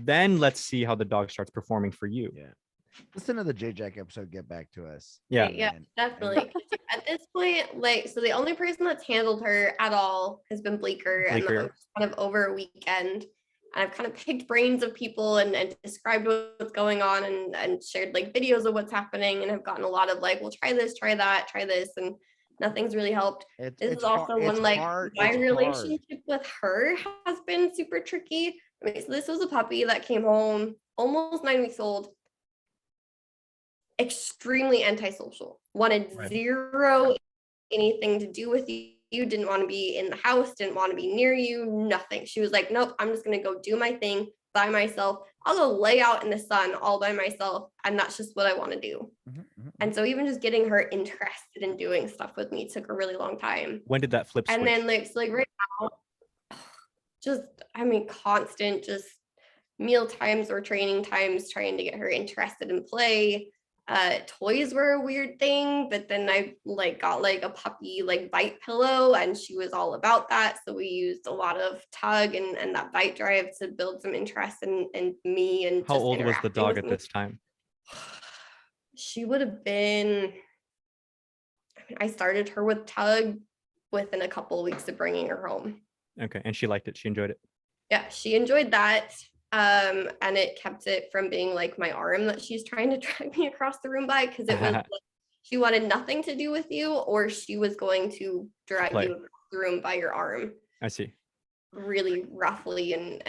then let's see how the dog starts performing for you. Yeah. Listen to the J-Jack episode, get back to us. Yeah. Yeah, definitely. At this point, like, so the only person that's handled her at all has been Bleeker. And that was kind of over a weekend. And I've kind of picked brains of people and described what's going on and shared like videos of what's happening, and have gotten a lot of like, well, try this, try that, try this. And nothing's really helped. This is also one like my relationship with her has been super tricky. I mean, so this was a puppy that came home almost 9 weeks old. extremely antisocial, wanted Right. zero anything to do with you, didn't want to be in the house, didn't want to be near you, nothing. She was like, nope, I'm just going to go do my thing by myself. I'll go lay out in the sun all by myself. And that's just what I want to do. And so even just getting her interested in doing stuff with me took a really long time. When did that flip switch? And then like right now, just, I mean, constant, just meal times or training times, trying to get her interested in play. Toys were a weird thing, but then I like got like a puppy like bite pillow, and she was all about that. So we used a lot of tug and that bite drive to build some interest in me and How just old was the interacting dog with at me. this time? She would have been, I started her with tug within a couple of weeks of bringing her home. Okay, and she liked it. She enjoyed it. Yeah, she enjoyed that. And it kept it from being like my arm that she's trying to drag me across the room by, because it was like, she wanted nothing to do with you, or she was going to drag Play. you across the room by your arm I see. really roughly. And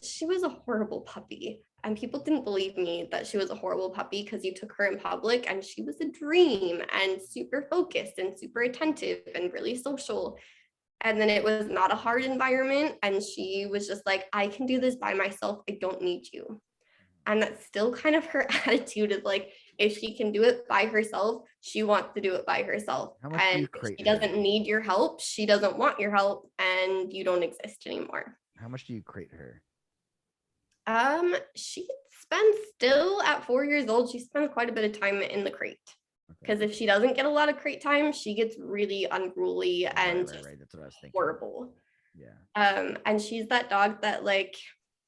she was a horrible puppy. And people didn't believe me that she was a horrible puppy because you took her in public, and she was a dream and super focused and super attentive and really social. And then it was not a hard environment. And she was just like, I can do this by myself. I don't need you. And that's still kind of her attitude of like, if she can do it by herself, she wants to do it by herself. How much do And you if crate she her? doesn't need your help, she doesn't want your help, and you don't exist anymore. How much do you crate her? She spends still at 4 years old, she spends quite a bit of time in the crate. Because if she doesn't get a lot of crate time, she gets really unruly and just Right. That's what I was thinking. horrible. Yeah. And she's that dog that like,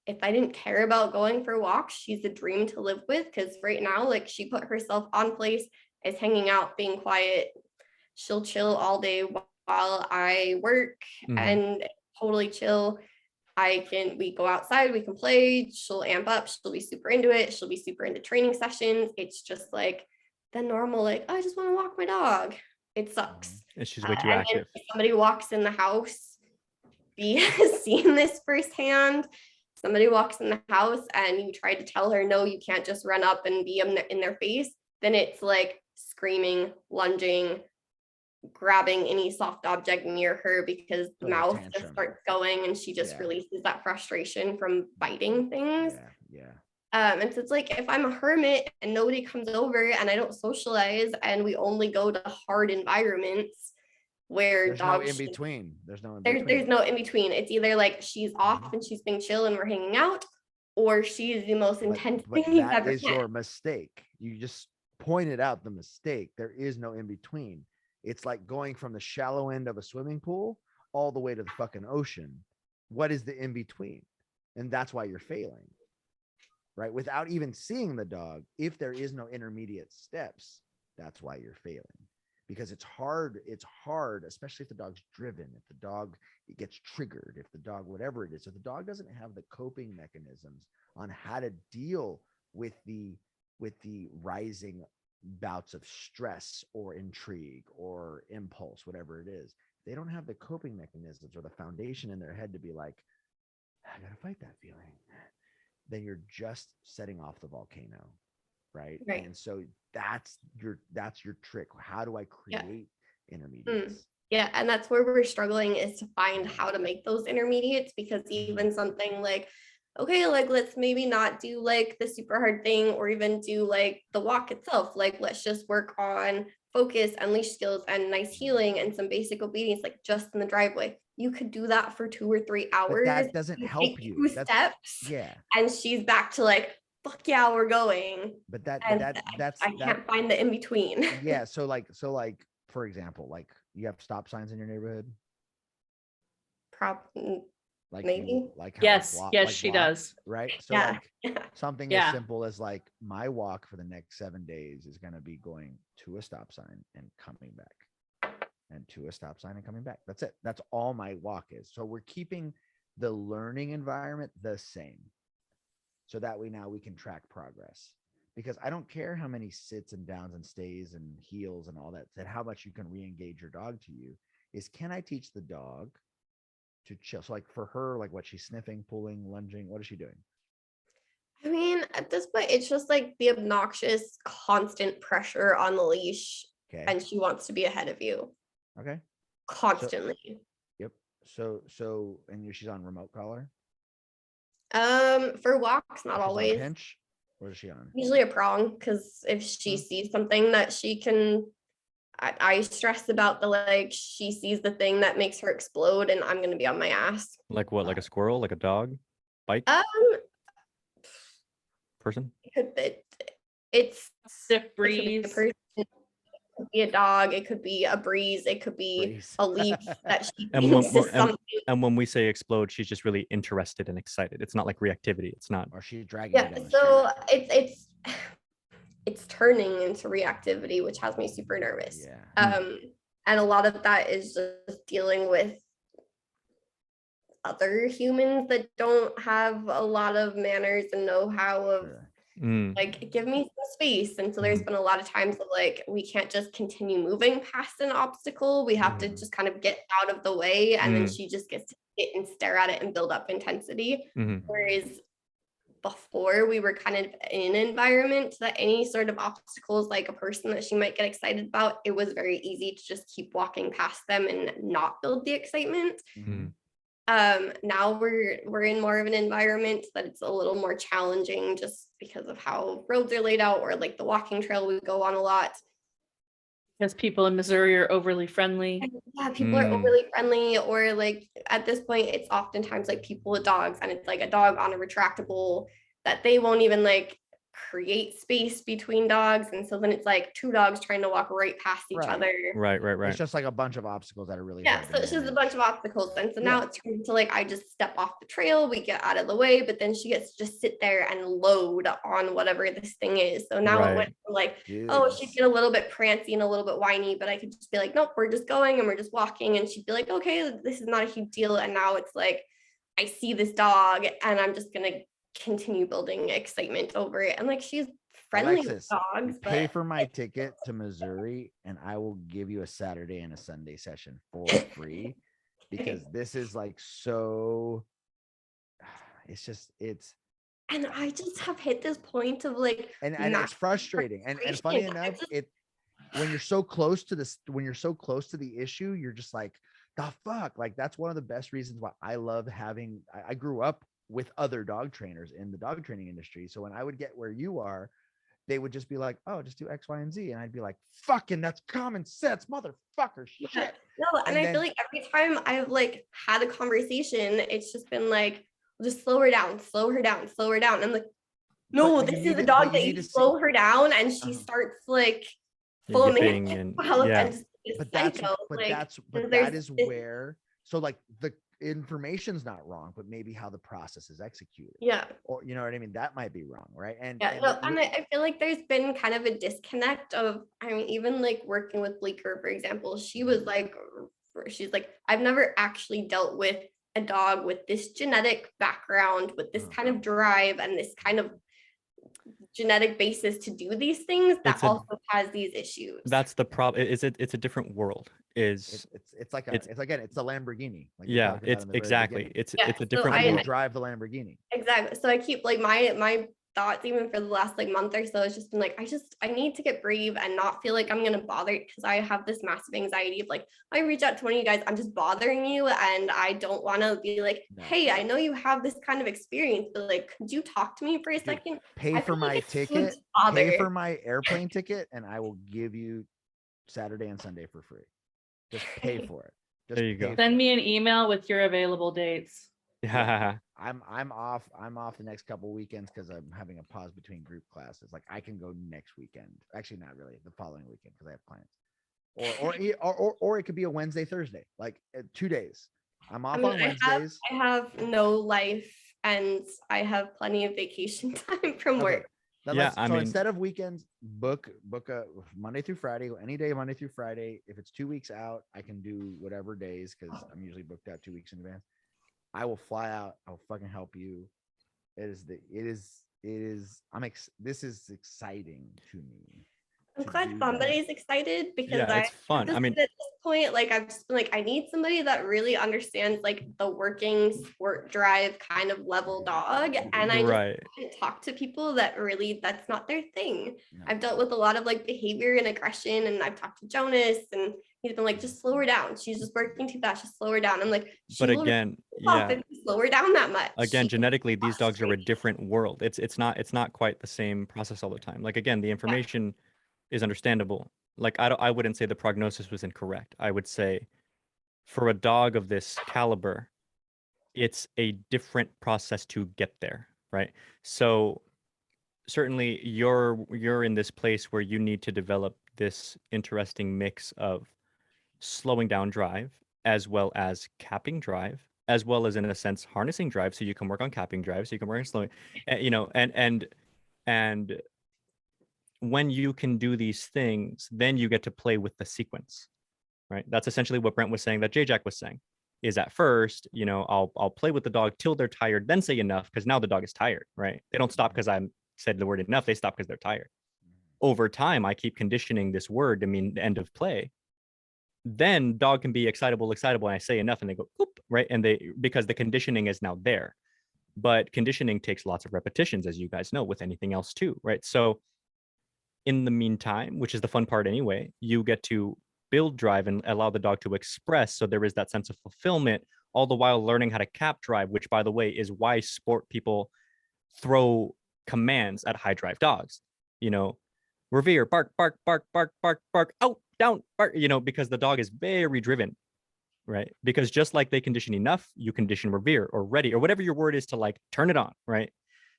if I didn't care about going for walks, she's a dream to live with. Because right now, like, she put herself on place, is hanging out, being quiet. She'll chill all day while I work and totally chill. We go outside, we can play, she'll amp up, she'll be super into it, she'll be super into training sessions. It's just like the normal, like, I just want to walk my dog. It sucks. And she's way too And active. if somebody walks in the house, B has seen this firsthand. Somebody walks in the house and you try to tell her, no, you can't just run up and be in their face, then it's like screaming, lunging, grabbing any soft object near her, because the Throws a mouth just tantrum. starts going and she just Yeah. releases that frustration from biting things. Yeah. And so it's like, if I'm a hermit and nobody comes over and I don't socialize and we only go to hard environments where There's no dogs in should- between. There's no in there's between. no in between. It's either like she's off and she's being chill and we're hanging out, or she's the most intense But thing you've that ever is met. your mistake. You just pointed out the mistake. There is no in between. It's like going from the shallow end of a swimming pool all the way to the fucking ocean. What is the in between? And that's why you're failing, right? Without even seeing the dog, if there is no intermediate steps, that's why you're failing. Because it's hard, especially if the dog's driven, if the dog gets triggered, if the dog, whatever it is, if the dog doesn't have the coping mechanisms on how to deal with the rising bouts of stress or intrigue or impulse, whatever it is, they don't have the coping mechanisms or the foundation in their head to be like, I gotta fight that feeling, then you're just setting off the volcano, right? And so that's your trick. How do I create intermediates? Yeah, and that's where we're struggling, is to find how to make those intermediates, because even something like, okay, like, let's maybe not do like the super hard thing or even do like the walk itself. Like, let's just work on focus and leash skills and nice healing and some basic obedience, like just in the driveway. You could do that for 2 or 3 hours. But that doesn't help take you. 2 That's, steps, yeah. and she's back to like, fuck yeah, we're going. But that's I can't find the in between. Yeah. So like, for example, like, you have stop signs in your neighborhood. Probably. Like, Maybe. like how Yes, block- yes, like she block, does. right? So Yeah. like something Yeah. as simple as like, my walk for the next 7 days is going to be going to a stop sign and coming back, and to a stop sign and coming back. That's it. That's all my walk is. So we're keeping the learning environment the same, so that way now we can track progress. Because I don't care how many sits and downs and stays and heels and all that, how much you can re-engage your dog to you, is, can I teach the dog to chill? So like for her, like, what, she's sniffing, pulling, lunging, what is she doing? I mean, at this point, it's just like the obnoxious, constant pressure on the leash, Okay. and she wants to be ahead of you Okay. constantly. Yep. And she's on remote collar. For walks, not She's on always. pinch. What is she on? Usually a prong, because if she sees something that she can, I stress about the like she sees the thing that makes her explode, and I'm gonna be on my ass. Like what? Like a squirrel? Like a dog? Bike? Um, Person? it's Stiff it could be a breeze. person, it could be a dog, it could be a breeze, it could be Breeze. a leaf that she And thinks is something. and when we say explode, she's just really interested and excited. It's not like reactivity. It's not. Or she's dragging you Yeah, down the so street. it's turning into reactivity, which has me super nervous. Yeah. And a lot of that is just dealing with other humans that don't have a lot of manners and know-how of Sure. like give me some space. And so there's been a lot of times of like we can't just continue moving past an obstacle, we have to just kind of get out of the way, and then she just gets to sit and stare at it and build up intensity. Whereas before, we were kind of in an environment that any sort of obstacles, like a person that she might get excited about, it was very easy to just keep walking past them and not build the excitement. Now we're in more of an environment that it's a little more challenging just because of how roads are laid out, or like the walking trail we go on a lot. Because people in Missouri are overly friendly. And yeah, people are overly friendly, or like at this point, it's oftentimes like people with dogs, and it's like a dog on a retractable that they won't even like create space between dogs. And so then it's like two dogs trying to walk right past each Right. other. Right. It's just like a bunch of obstacles that are really Yeah, hard to so it's just a manage. bunch of obstacles. And so now it's turned into like I just step off the trail, we get out of the way, but then she gets to just sit there and load on whatever this thing is. So now it went from like, oh, she'd get a little bit prancy and a little bit whiny, but I could just be like, nope, we're just going and we're just walking. And she'd be like, okay, this is not a huge deal. And now it's like, I see this dog and I'm just gonna continue building excitement over it. And like she's friendly Alexis, with dogs, pay but for my ticket to Missouri and I will give you a Saturday and a Sunday session for free, because this is like so it's and I just have hit this point of like and it's frustrating and funny enough when you're so close to this, when you're so close to the issue, you're just like, the fuck, like that's one of the best reasons why I love having I grew up with other dog trainers in the dog training industry. So when I would get where you are, they would just be like, oh, just do X, Y, and Z. And I'd be like, fucking, that's common sense, motherfucker, shit. No, and I feel like every time I've like had a conversation, it's just been like, just slow her down, slow her down, slow her down. And I'm like, no, this is a dog that you slow her down, and she starts like foaming and but that is where, so like the information's not wrong, but maybe how the process is executed. Yeah. Or you know what I mean? That might be wrong, right? And I feel like there's been kind of a disconnect of, I mean, even like working with Bleecker, for example, she's like, I've never actually dealt with a dog with this genetic background, with this kind of drive and this kind of genetic basis to do these things that also has these issues. That's the problem. It's a different world. It's like it's a Lamborghini. Like it's exactly. It's a different world. world. Drive the Lamborghini. Exactly. So I keep like my thoughts, even for the last like month or so, it's just been like, I need to get brave and not feel like I'm gonna bother, because I have this massive anxiety of like, I reach out to one of you guys, I'm just bothering you, and I don't want to be like, hey, I know you have this kind of experience, but like, could you talk to me for a second? Pay for my ticket, pay for my airplane ticket, and I will give you Saturday and Sunday for free. Just pay for it. There you go. Send me an email with your available dates. Yeah. I'm off the next couple weekends because I'm having a pause between group classes. Like I can go next weekend. Actually, not really. The following weekend because I have clients. Or it could be a Wednesday, Thursday, like 2 days. I'm off on Wednesdays. I have no life and I have plenty of vacation time from work. So instead of weekends, book a Monday through Friday, any day Monday through Friday. If it's 2 weeks out, I can do whatever days because I'm usually booked out 2 weeks in advance. I will fly out. I'll fucking help you. This is exciting to me. I'm to glad do that. somebody's excited because Yeah, it's fun. just I mean, at this point, like I've just been like, I need somebody that really understands like the working sport drive kind of level dog. And I just right. haven't talked to people that really that's not their thing. No. I've dealt with a lot of like behavior and aggression, and I've talked to Jonas, and he's been like, just slow her down. She's just working too fast. Just slow her down. I'm like, she But will again, off yeah, if you slow her down that much. again, She genetically, these dogs are a frustrates. different world. It's not quite the same process all the time. Like again, the information is understandable. Like I wouldn't say the prognosis was incorrect. I would say for a dog of this caliber, it's a different process to get there, right? So certainly you're in this place where you need to develop this interesting mix of slowing down drive as well as capping drive as well as in a sense harnessing drive so you can work on capping drive so you can work on slowing you know and when you can do these things then you get to play with the sequence, right? That's essentially what Brent was saying that Jack was saying is at first, you know, I'll play with the dog till they're tired, then say enough because now the dog is tired, right? They don't stop because I said the word enough, they stop because they're tired. Over time, I keep conditioning this word to mean the end of play. Then dog can be excitable, and I say enough and they go, oop, right? And they, because the conditioning is now there. But conditioning takes lots of repetitions, as you guys know, with anything else too, right? So in the meantime, which is the fun part anyway, you get to build drive and allow the dog to express. So there is that sense of fulfillment, all the while learning how to cap drive, which by the way, is why sport people throw commands at high drive dogs. You know, revere, bark, bark, bark, bark, bark, bark, out, down, bark, you know, because the dog is very driven, right? Because just like they condition enough, you condition revere or ready or whatever your word is to like turn it on, right?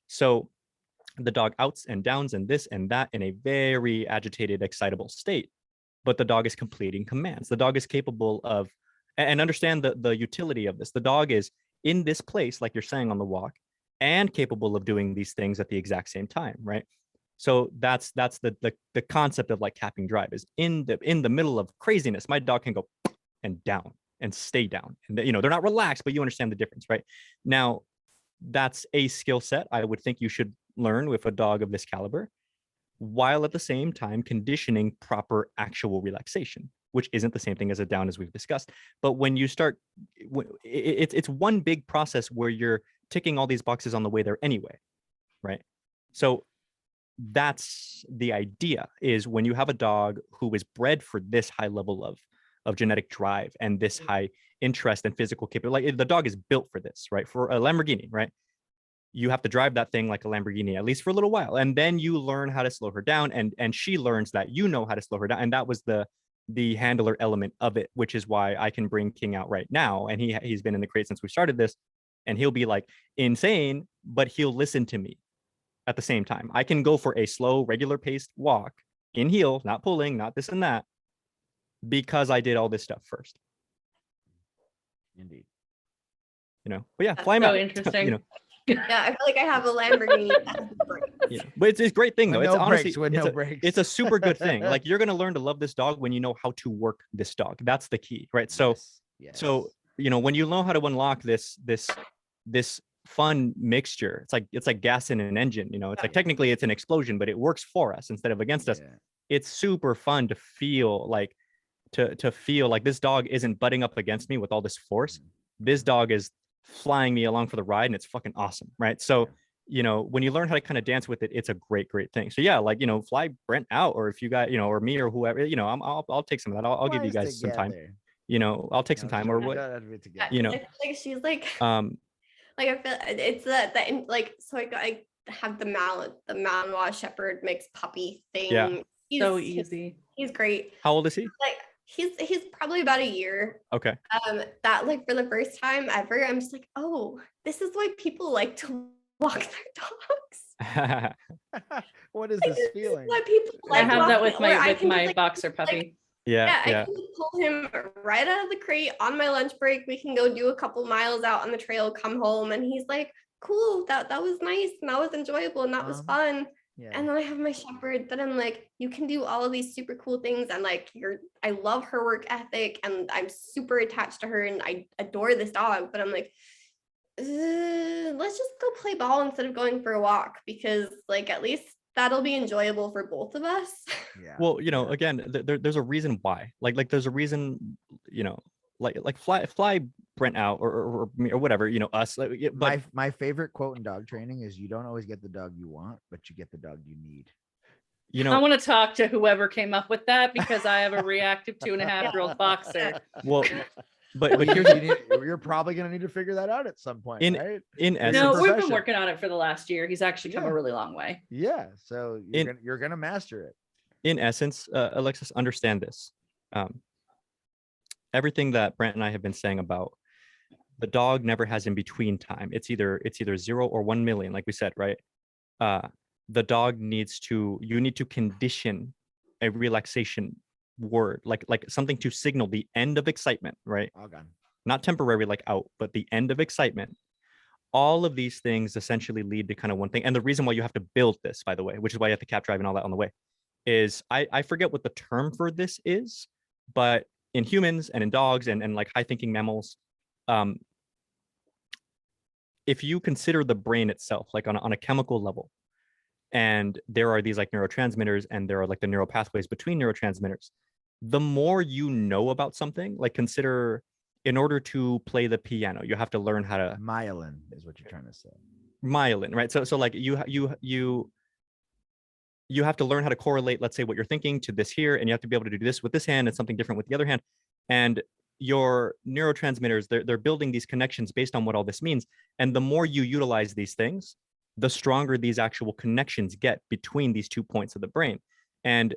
So the dog outs and downs and this and that in a very agitated, excitable state. But the dog is completing commands. The dog is capable of, and understand the utility of this. The dog is in this place, like you're saying on the walk, and capable of doing these things at the exact same time, right? So that's the concept of like capping drive is in the middle of craziness. My dog can go and down and stay down, and you know they're not relaxed, but you understand the difference, right? Now, that's a skill set I would think you should learn with a dog of this caliber, while at the same time conditioning proper actual relaxation, which isn't the same thing as a down as we've discussed. But when you start, it's one big process where you're ticking all these boxes on the way there anyway, right? So that's the idea, is when you have a dog who is bred for this high level of genetic drive and this high interest and physical capability, like the dog is built for this, right? For a Lamborghini, right? You have to drive that thing like a Lamborghini, at least for a little while. And then you learn how to slow her down, and she learns that you know how to slow her down. And that was the handler element of it, which is why I can bring King out right now. And he's been in the crate since we started this, and he'll be like insane, but he'll listen to me at the same time. I can go for a slow, regular paced walk in heel, not pulling, not this and that, because I did all this stuff first. Indeed. You know, but yeah, That's fly him so out. interesting. You know, Yeah, I feel like I have a Lamborghini. yeah. But it's a great thing though. With It's no honestly brakes, with it's no a, brakes. it's a super good thing. Like you're gonna learn to love this dog when you know how to work this dog. That's the key, right? So Yes. so you know when you know how to unlock this fun mixture, it's like gas in an engine. You know, it's like technically it's an explosion, but it works for us instead of against us. Yeah. It's super fun to feel like to feel like this dog isn't butting up against me with all this force. This dog is flying me along for the ride, and it's fucking awesome, right? So you know when you learn how to kind of dance with it, it's a great thing. So yeah, like you know, fly Brent out, or if you got, you know, or me or whoever, you know, I'll take some of that. I'll give you guys some time. You know, I'll take some time or what, you know. I feel like she's like like I feel it's that like so I have the Malinois Shepherd mixed puppy thing. Yeah. So easy. He's great. How old is he? Like he's probably about a year. Okay. That like for the first time ever, I'm just like, oh, this is why people like to walk their dogs. What is Like, this feeling? Is why people I like have that with walking, or I my can just, like, boxer puppy. Yeah. I can pull him right out of the crate on my lunch break. We can go do a couple miles out on the trail, come home, and he's like, cool, that was nice and that was enjoyable and that was fun. Yeah. And then I have my shepherd that I'm like, you can do all of these super cool things, and like I love her work ethic and I'm super attached to her and I adore this dog, but I'm like, let's just go play ball instead of going for a walk, because like at least that'll be enjoyable for both of us. Yeah. Well, you know, yeah. again, there's a reason why. Like there's a reason, you know, like fly Brent out or me or whatever, you know, us. Like, but My favorite quote in dog training is, you don't always get the dog you want, but you get the dog you need. you I know, want to talk to whoever came up with that because I have a reactive 2.5-year-old boxer. well, but Well, here's you're probably gonna need to figure that out at some point, in right? in You're in essence, No, the we've been profession. working on it for the last year. He's actually come a Yeah. really long way. Yeah, so In- you're gonna master it. in essence, Alexis, understand this. Everything that Brent and I have been saying about the dog never has in between time. It's either 0 or 1 million, like we said, right? The dog you need to condition a relaxation word, like something to signal the end of excitement, right? All gone. Not temporary, like out, but the end of excitement. All of these things essentially lead to kind of one thing. And the reason why you have to build this, by the way, which is why you have to cap drive and all that on the way, is I forget what the term for this is, but in humans and in dogs and like high thinking mammals, if you consider the brain itself, like on a chemical level, and there are these like neurotransmitters and there are like the neural pathways between neurotransmitters, the more you know about something, like consider in order to play the piano, you have to learn how to Myelin is what you're trying to say. myelin, right? So like you have to learn how to correlate, let's say, what you're thinking to this here, and you have to be able to do this with this hand and something different with the other hand. And your neurotransmitters, they're building these connections based on what all this means. And the more you utilize these things, the stronger these actual connections get between these 2 points of the brain. And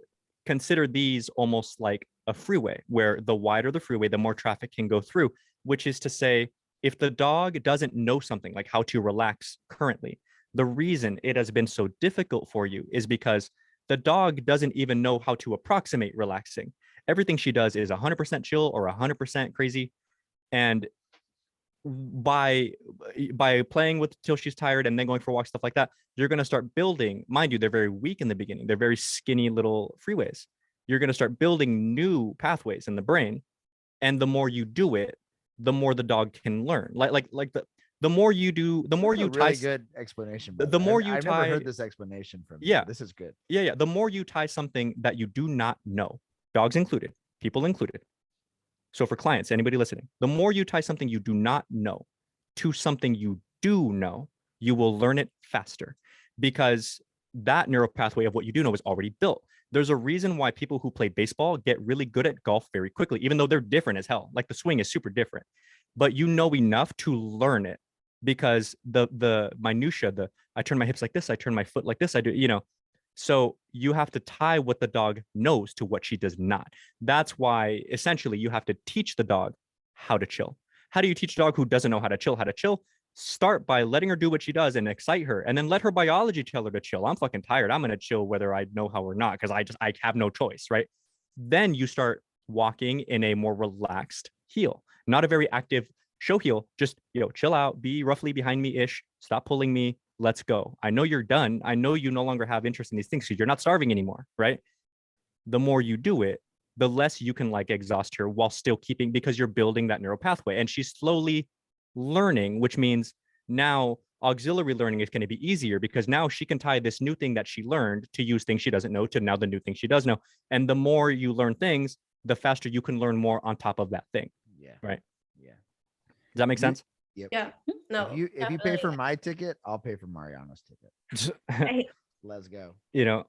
consider these almost like a freeway, where the wider the freeway, the more traffic can go through, which is to say, if the dog doesn't know something like how to relax currently, the reason it has been so difficult for you is because the dog doesn't even know how to approximate relaxing. Everything she does is 100% chill or 100% crazy. And by playing with till she's tired and then going for walks, stuff like that, you're going to start building, mind you, they're very weak in the beginning, they're very skinny little freeways. You're going to start building new pathways in the brain, and the more you do it, the more the dog can learn. Like the more you do, the more That's you a really tie good explanation. the more you I've never tie- heard this explanation from you. Yeah. This is good. yeah, the more you tie something that you do not know, dogs included, people included. So for clients, anybody listening, the more you tie something you do not know to something you do know, you will learn it faster, because that neural pathway of what you do know is already built. There's a reason why people who play baseball get really good at golf very quickly, even though they're different as hell. Like the swing is super different, but you know enough to learn it, because the minutia, I turn my hips like this, I turn my foot like this, I do, you know. So you have to tie what the dog knows to what she does not. That's why essentially you have to teach the dog how to chill. How do you teach a dog who doesn't know how to chill how to chill? Start by letting her do what she does and excite her, and then let her biology tell her to chill. I'm fucking tired, I'm gonna chill whether I know how or not, because I have no choice, right? Then you start walking in a more relaxed heel, not a very active show heel. Just, you know, chill out, be roughly behind me ish, stop pulling me, let's go. I know you're done, I know you no longer have interest in these things because you're not starving anymore, right? The more you do it, the less you can like exhaust her while still keeping, because you're building that neural pathway, and she's slowly learning, which means now auxiliary learning is going to be easier, because now she can tie this new thing that she learned to use things she doesn't know to now the new thing she does know. And the more you learn things, the faster you can learn more on top of that thing. Yeah. Right. Yeah. Does that make sense? Yep. Yeah. No. If you pay for my ticket, I'll pay for Mariano's ticket. I- Let's go. You know,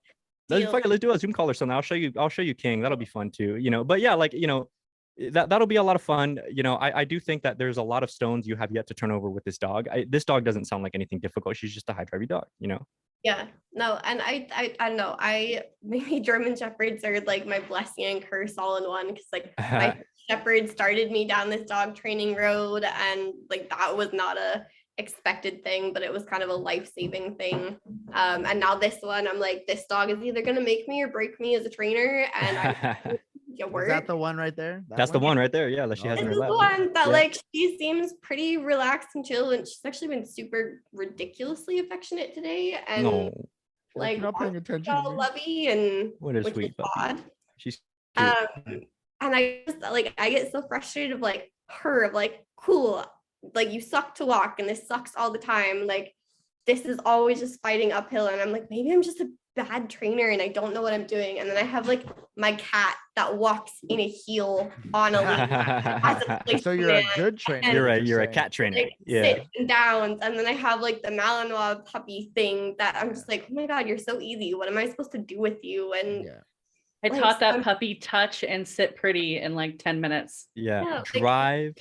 let's Deal. fucking let's do a Zoom call or something. I'll show you King. That'll be fun too. You know, but yeah, like, you know, that'll be a lot of fun. You know, I do think that there's a lot of stones you have yet to turn over with this dog. This dog doesn't sound like anything difficult. She's just a high drivey dog, you know. Yeah, no, and I don't know. Maybe German Shepherds are like my blessing and curse all in one, because like my Shepherd started me down this dog training road, and like that was not a expected thing, but it was kind of a life-saving thing. And now this one, I'm like, this dog is either gonna make me or break me as a trainer, and I'm Is work. that the one right there? That's the one right there. Yeah, that she has Oh, in This her is lap. the one that Yeah. like she seems pretty relaxed and chill, and she's actually been super ridiculously affectionate today, and No, like You're not paying attention. to all me. lovey, and what a which sweet is puppy. odd. She's cute. And I just like I get so frustrated of like her, of like, cool, like you suck to walk and this sucks all the time. Like this is always just fighting uphill. And I'm like, maybe I'm just a bad trainer and I don't know what I'm doing. And then I have like my cat that walks in a heel on a leash. Has a place So to you're a land, good trainer. and You're what a you're a saying. cat trainer. like Yeah. sit and downs. And then I have like the Malinois puppy thing that I'm just like, oh my God, you're so easy. What am I supposed to do with you? And Yeah. I like, taught that some- puppy touch and sit pretty in like 10 minutes. Yeah. Yeah, like- Drive.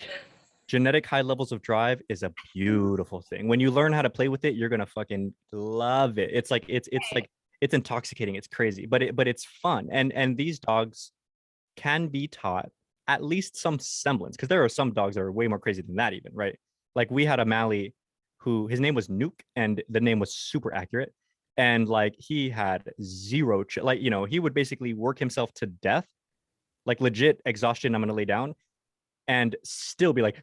Genetic high levels of drive is a beautiful thing. When you learn how to play with it, you're gonna fucking love it. It's like it's intoxicating. It's crazy, but it's fun. And these dogs can be taught at least some semblance, because there are some dogs that are way more crazy than that even, right? Like we had a Mally who his name was Nuke, and the name was super accurate. And like he had zero, like, you know, he would basically work himself to death, like legit exhaustion. I'm gonna lay down and still be like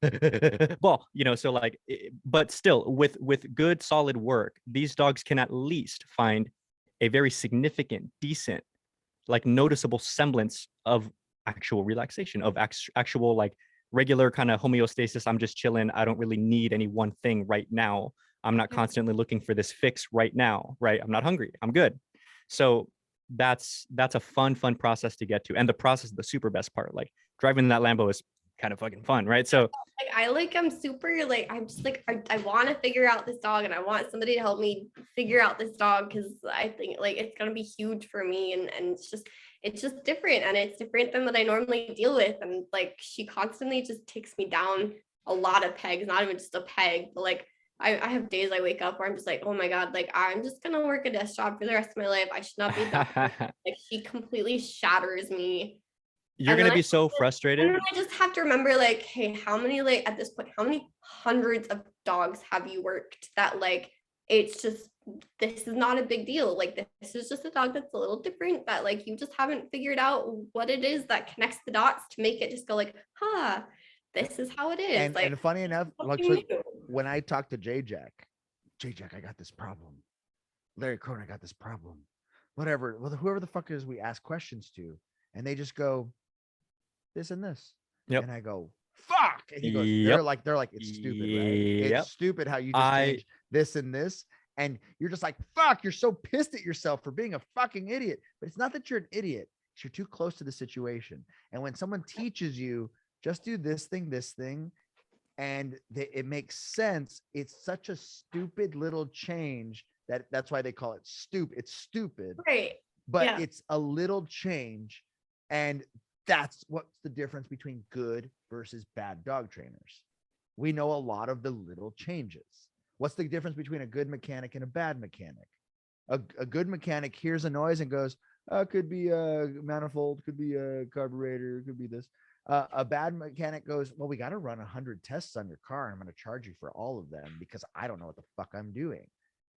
ball, you know. So like, but still with good solid work, these dogs can at least find a very significant, decent, like noticeable semblance of actual relaxation, of actual like regular kind of homeostasis. I'm just chilling. I don't really need any one thing right now. I'm not constantly looking for this fix right now, right? I'm not hungry. I'm good. So that's a fun process to get to. And the process is the super best part. Like driving that Lambo is kind of fucking fun, right? So I'm super like, I'm just like, I want to figure out this dog and I want somebody to help me figure out this dog, because I think like it's gonna be huge for me, and it's just different, and it's different than what I normally deal with. And like she constantly just takes me down a lot of pegs, not even just a peg, but like I have days I wake up where I'm just like, oh my God, like I'm just gonna work a desk job for the rest of my life. I should not be a doctor. Like she completely shatters me. you're And gonna then be so And frustrated. then I just have to remember, like, hey, how many, like, at this point, how many hundreds of dogs have you worked that, like, it's just, this is not a big deal. Like, this is just a dog that's a little different, that, like, you just haven't figured out what it is that connects the dots to make it just go, like, huh, this is how it is. And funny enough, like, something so new. when I talk to J-Jack, I got this problem. Larry Crone, I got this problem. Whatever, well, whoever the fuck is we ask questions to, and they just go, this and this. Yep. And I go, fuck. And he goes, Yep. they're like, it's stupid, right? Yep. It's stupid how you just change this and this. And you're just like, fuck, you're so pissed at yourself for being a fucking idiot. But it's not that you're an idiot. It's you're too close to the situation. And when someone teaches you, just do this thing, and it makes sense. It's such a stupid little change that's why they call it stupid. It's stupid, Right. but Yeah. it's a little change. And that's what's the difference between good versus bad dog trainers. We know a lot of the little changes. What's the difference between a good mechanic and a bad mechanic? A good mechanic hears a noise and goes, could be a manifold, could be a carburetor, could be this. A bad mechanic goes, well, we got to run 100 tests on your car. I'm going to charge you for all of them because I don't know what the fuck I'm doing.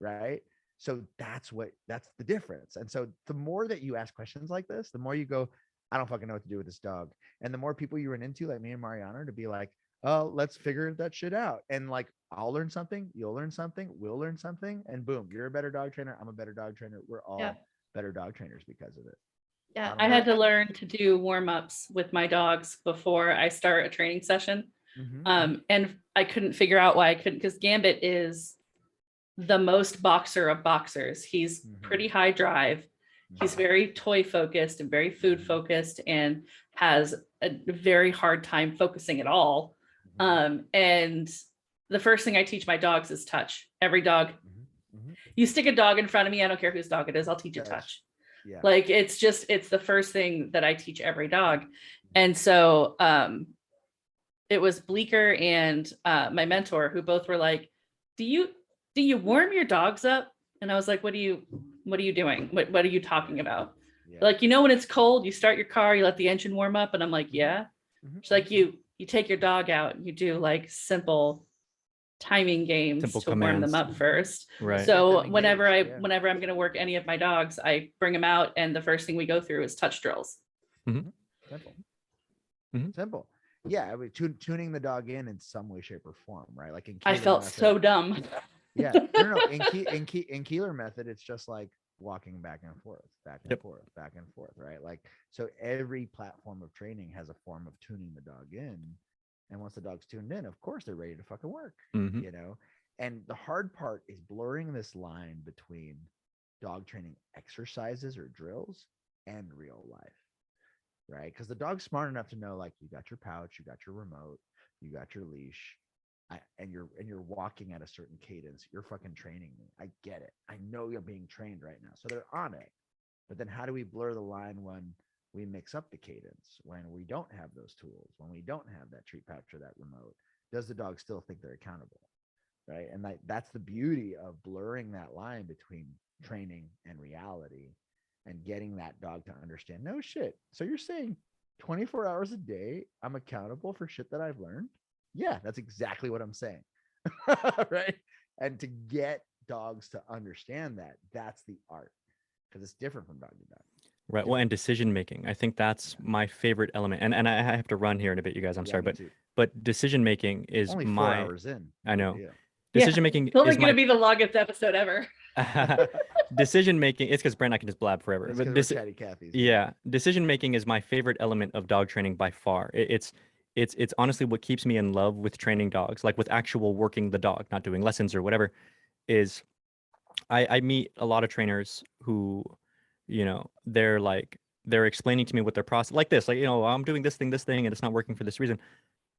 Right. So that's the difference. And so the more that you ask questions like this, the more you go, I don't fucking know what to do with this dog. And the more people you run into, like me and Mariana, to be like, oh, let's figure that shit out. And like, I'll learn something, you'll learn something, we'll learn something. And boom, you're a better dog trainer. I'm a better dog trainer. We're all better dog trainers because of it. Yeah. I had to learn to do warm-ups with my dogs before I start a training session. And I couldn't figure out why I couldn't, because Gambit is the most boxer of boxers. He's pretty high drive. He's very toy focused and very food focused, and has a very hard time focusing at all. And the first thing I teach my dogs is touch. Every dog, you stick a dog in front of me, I don't care whose dog it is, I'll teach it touch. Yeah. Like it's the first thing that I teach every dog. And so it was Bleecker and my mentor who both were like, do you warm your dogs up? And I was like, what are you doing? What are you talking about? Yeah. Like, you know, when it's cold, you start your car, you let the engine warm up. And I'm like, yeah. It's like you take your dog out and you do like simple timing games Simple to warm them commands. up first. Right. So Get them whenever engaged, whenever I'm going to work any of my dogs, I bring them out, and the first thing we go through is touch drills. Simple. Simple. Yeah, I mean, tuning the dog in some way, shape, or form, right? Like in I Keeler felt method, so dumb. Yeah, no. In Keeler method, it's just like walking back and forth, back and forth, back and forth, right? Like, so every platform of training has a form of tuning the dog in, and once the dog's tuned in, of course they're ready to fucking work, you know. And the hard part is blurring this line between dog training exercises or drills and real life, right? Because the dog's smart enough to know, like, you got your pouch, you got your remote, you got your leash, and you're walking at a certain cadence. You're fucking training me. I get it. I know you're being trained right now, so they're on it. But then how do we blur the line when we mix up the cadence, when we don't have those tools, when we don't have that treat pouch or that remote? Does the dog still think they're accountable? Right. And that's the beauty of blurring that line between training and reality, and getting that dog to understand, no shit. So you're saying 24 hours a day, I'm accountable for shit that I've learned? Yeah, that's exactly what I'm saying. Right. And to get dogs to understand that, that's the art, because it's different from dog to dog. Right. Well, and decision making. I think that's my favorite element. And I have to run here in a bit, you guys. I'm sorry, but decision making is only 4 my hours in. I know. Yeah. Decision making It's only is going to my be the longest episode ever. decision making. It's because Brent, I can just blab forever. It's But 'cause we're chatty Cathy's. yeah, decision making is my favorite element of dog training by far. It's honestly what keeps me in love with training dogs, like with actual working the dog, not doing lessons or whatever. Is I meet a lot of trainers who, they're explaining to me what their process, like this, like, I'm doing this thing, and it's not working for this reason.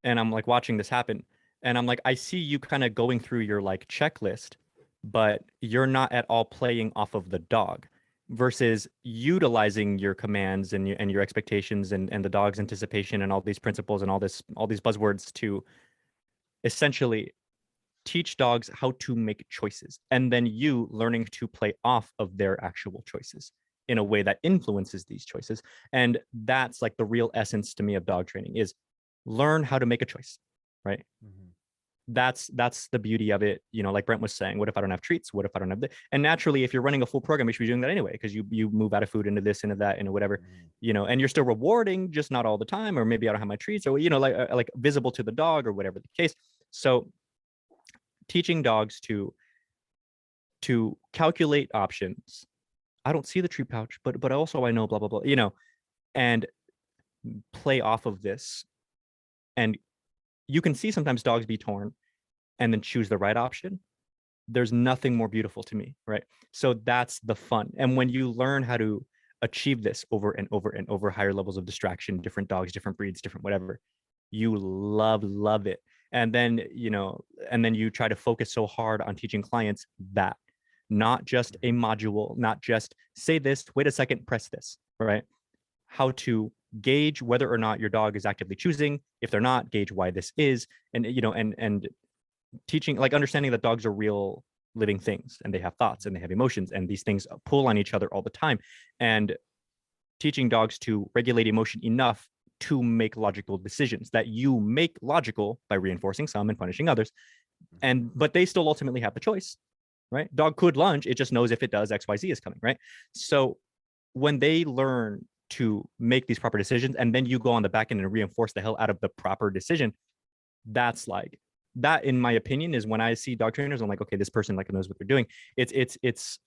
And I'm like watching this happen. And I'm like, I see you kind of going through your like checklist, but you're not at all playing off of the dog versus utilizing your commands and your expectations and the dog's anticipation and all these principles and all these buzzwords to essentially teach dogs how to make choices, and then you learning to play off of their actual choices in a way that influences these choices. And that's like the real essence to me of dog training, is learn how to make a choice, right? Mhm. That's the beauty of it. Like Brent was saying, what if I don't have treats? What if I don't have and naturally, if you're running a full program, you should be doing that anyway, because you move out of food into this, into that, into whatever, Mhm. and you're still rewarding, just not all the time, or maybe I don't have my treats, or like visible to the dog or whatever the case. So teaching dogs to calculate options. I don't see the treat pouch, but also I know blah blah blah, and play off of this. And you can see sometimes dogs be torn and then choose the right option. There's nothing more beautiful to me, right? So that's the fun. And when you learn how to achieve this over and over and over, higher levels of distraction, different dogs, different breeds, different whatever, you love it. And then you try to focus so hard on teaching clients that, not just a module, not just say this, wait a second, press this, right? How to gauge whether or not your dog is actively choosing. If they're not, gauge why this is. And and teaching, like, understanding that dogs are real living things, and they have thoughts and they have emotions, and these things pull on each other all the time. And teaching dogs to regulate emotion enough to make logical decisions that you make logical by reinforcing some and punishing others. But they still ultimately have the choice, right? Dog could lunge, it just knows if it does, XYZ is coming, right? So when they learn to make these proper decisions, and then you go on the back end and reinforce the hell out of the proper decision, that's like, that, in my opinion, is when I see dog trainers, I'm like, okay, this person like knows what they're doing. It's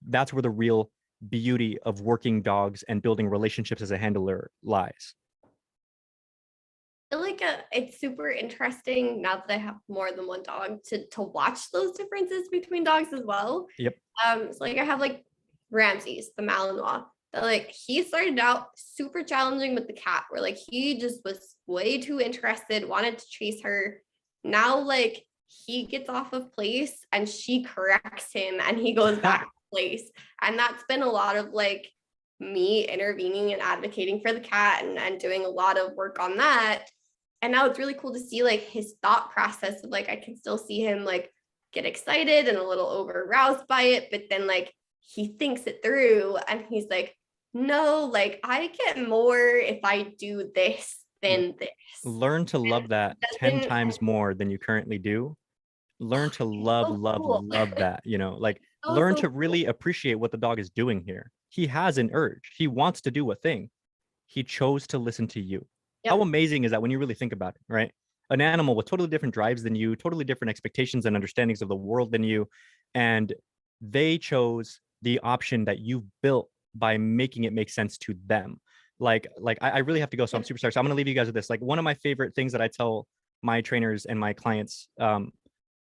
that's where the real beauty of working dogs and building relationships as a handler lies. I feel like it's super interesting now that I have more than one dog to watch those differences between dogs as well. Yep. So like I have like Ramses, the Malinois, that like he started out super challenging with the cat, where like he just was way too interested, wanted to chase her. Now like he gets off of place and she corrects him and he goes back to place. And that's been a lot of like me intervening and advocating for the cat and doing a lot of work on that. And now it's really cool to see like his thought process of like, I can still see him like get excited and a little over aroused by it, but then like he thinks it through and he's like, no, like I get more if I do this than this. Learn to love that 10 times more than you currently do. Learn to love, so love, cool. love that, like learn to really appreciate what the dog is doing here. He has an urge. He wants to do a thing. He chose to listen to you. Yep. How amazing is that when you really think about it, right? An animal with totally different drives than you, totally different expectations and understandings of the world than you, and they chose the option that you've built by making it make sense to them. Like I really have to go, so I'm super sorry. So I'm gonna leave you guys with this. Like, one of my favorite things that I tell my trainers and my clients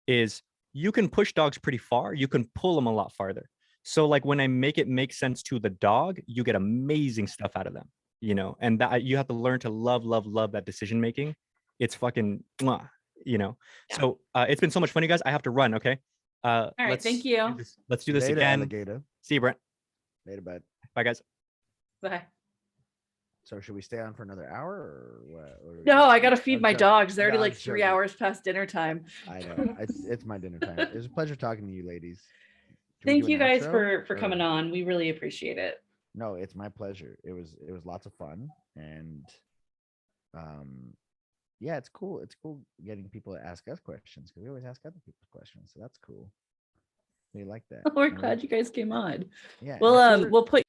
is you can push dogs pretty far. You can pull them a lot farther. So like when I make it make sense to the dog, you get amazing stuff out of them, you know, and that you have to learn to love that decision making. It's fucking, mwah, you know. Yeah. So it's been so much fun, you guys. I have to run. Okay. All right, thank you. Let's do this Later, again. alligator. See you, Brent. Later, bud. Bye, guys. Bye. So should we stay on for another hour or what? No, I gotta feed I'm my joking. dogs. They're already No, I'm like 3 joking. hours past dinner time. I know. It's my dinner time. It was a pleasure talking to you, ladies. Should we Thank do you an guys outro, for or- coming on. We really appreciate it. No, it's my pleasure. It was lots of fun, and yeah, it's cool. It's cool getting people to ask us questions because we always ask other people questions. So that's cool. We like that. We're And glad you guys came on. yeah. and Well, if you're- we'll put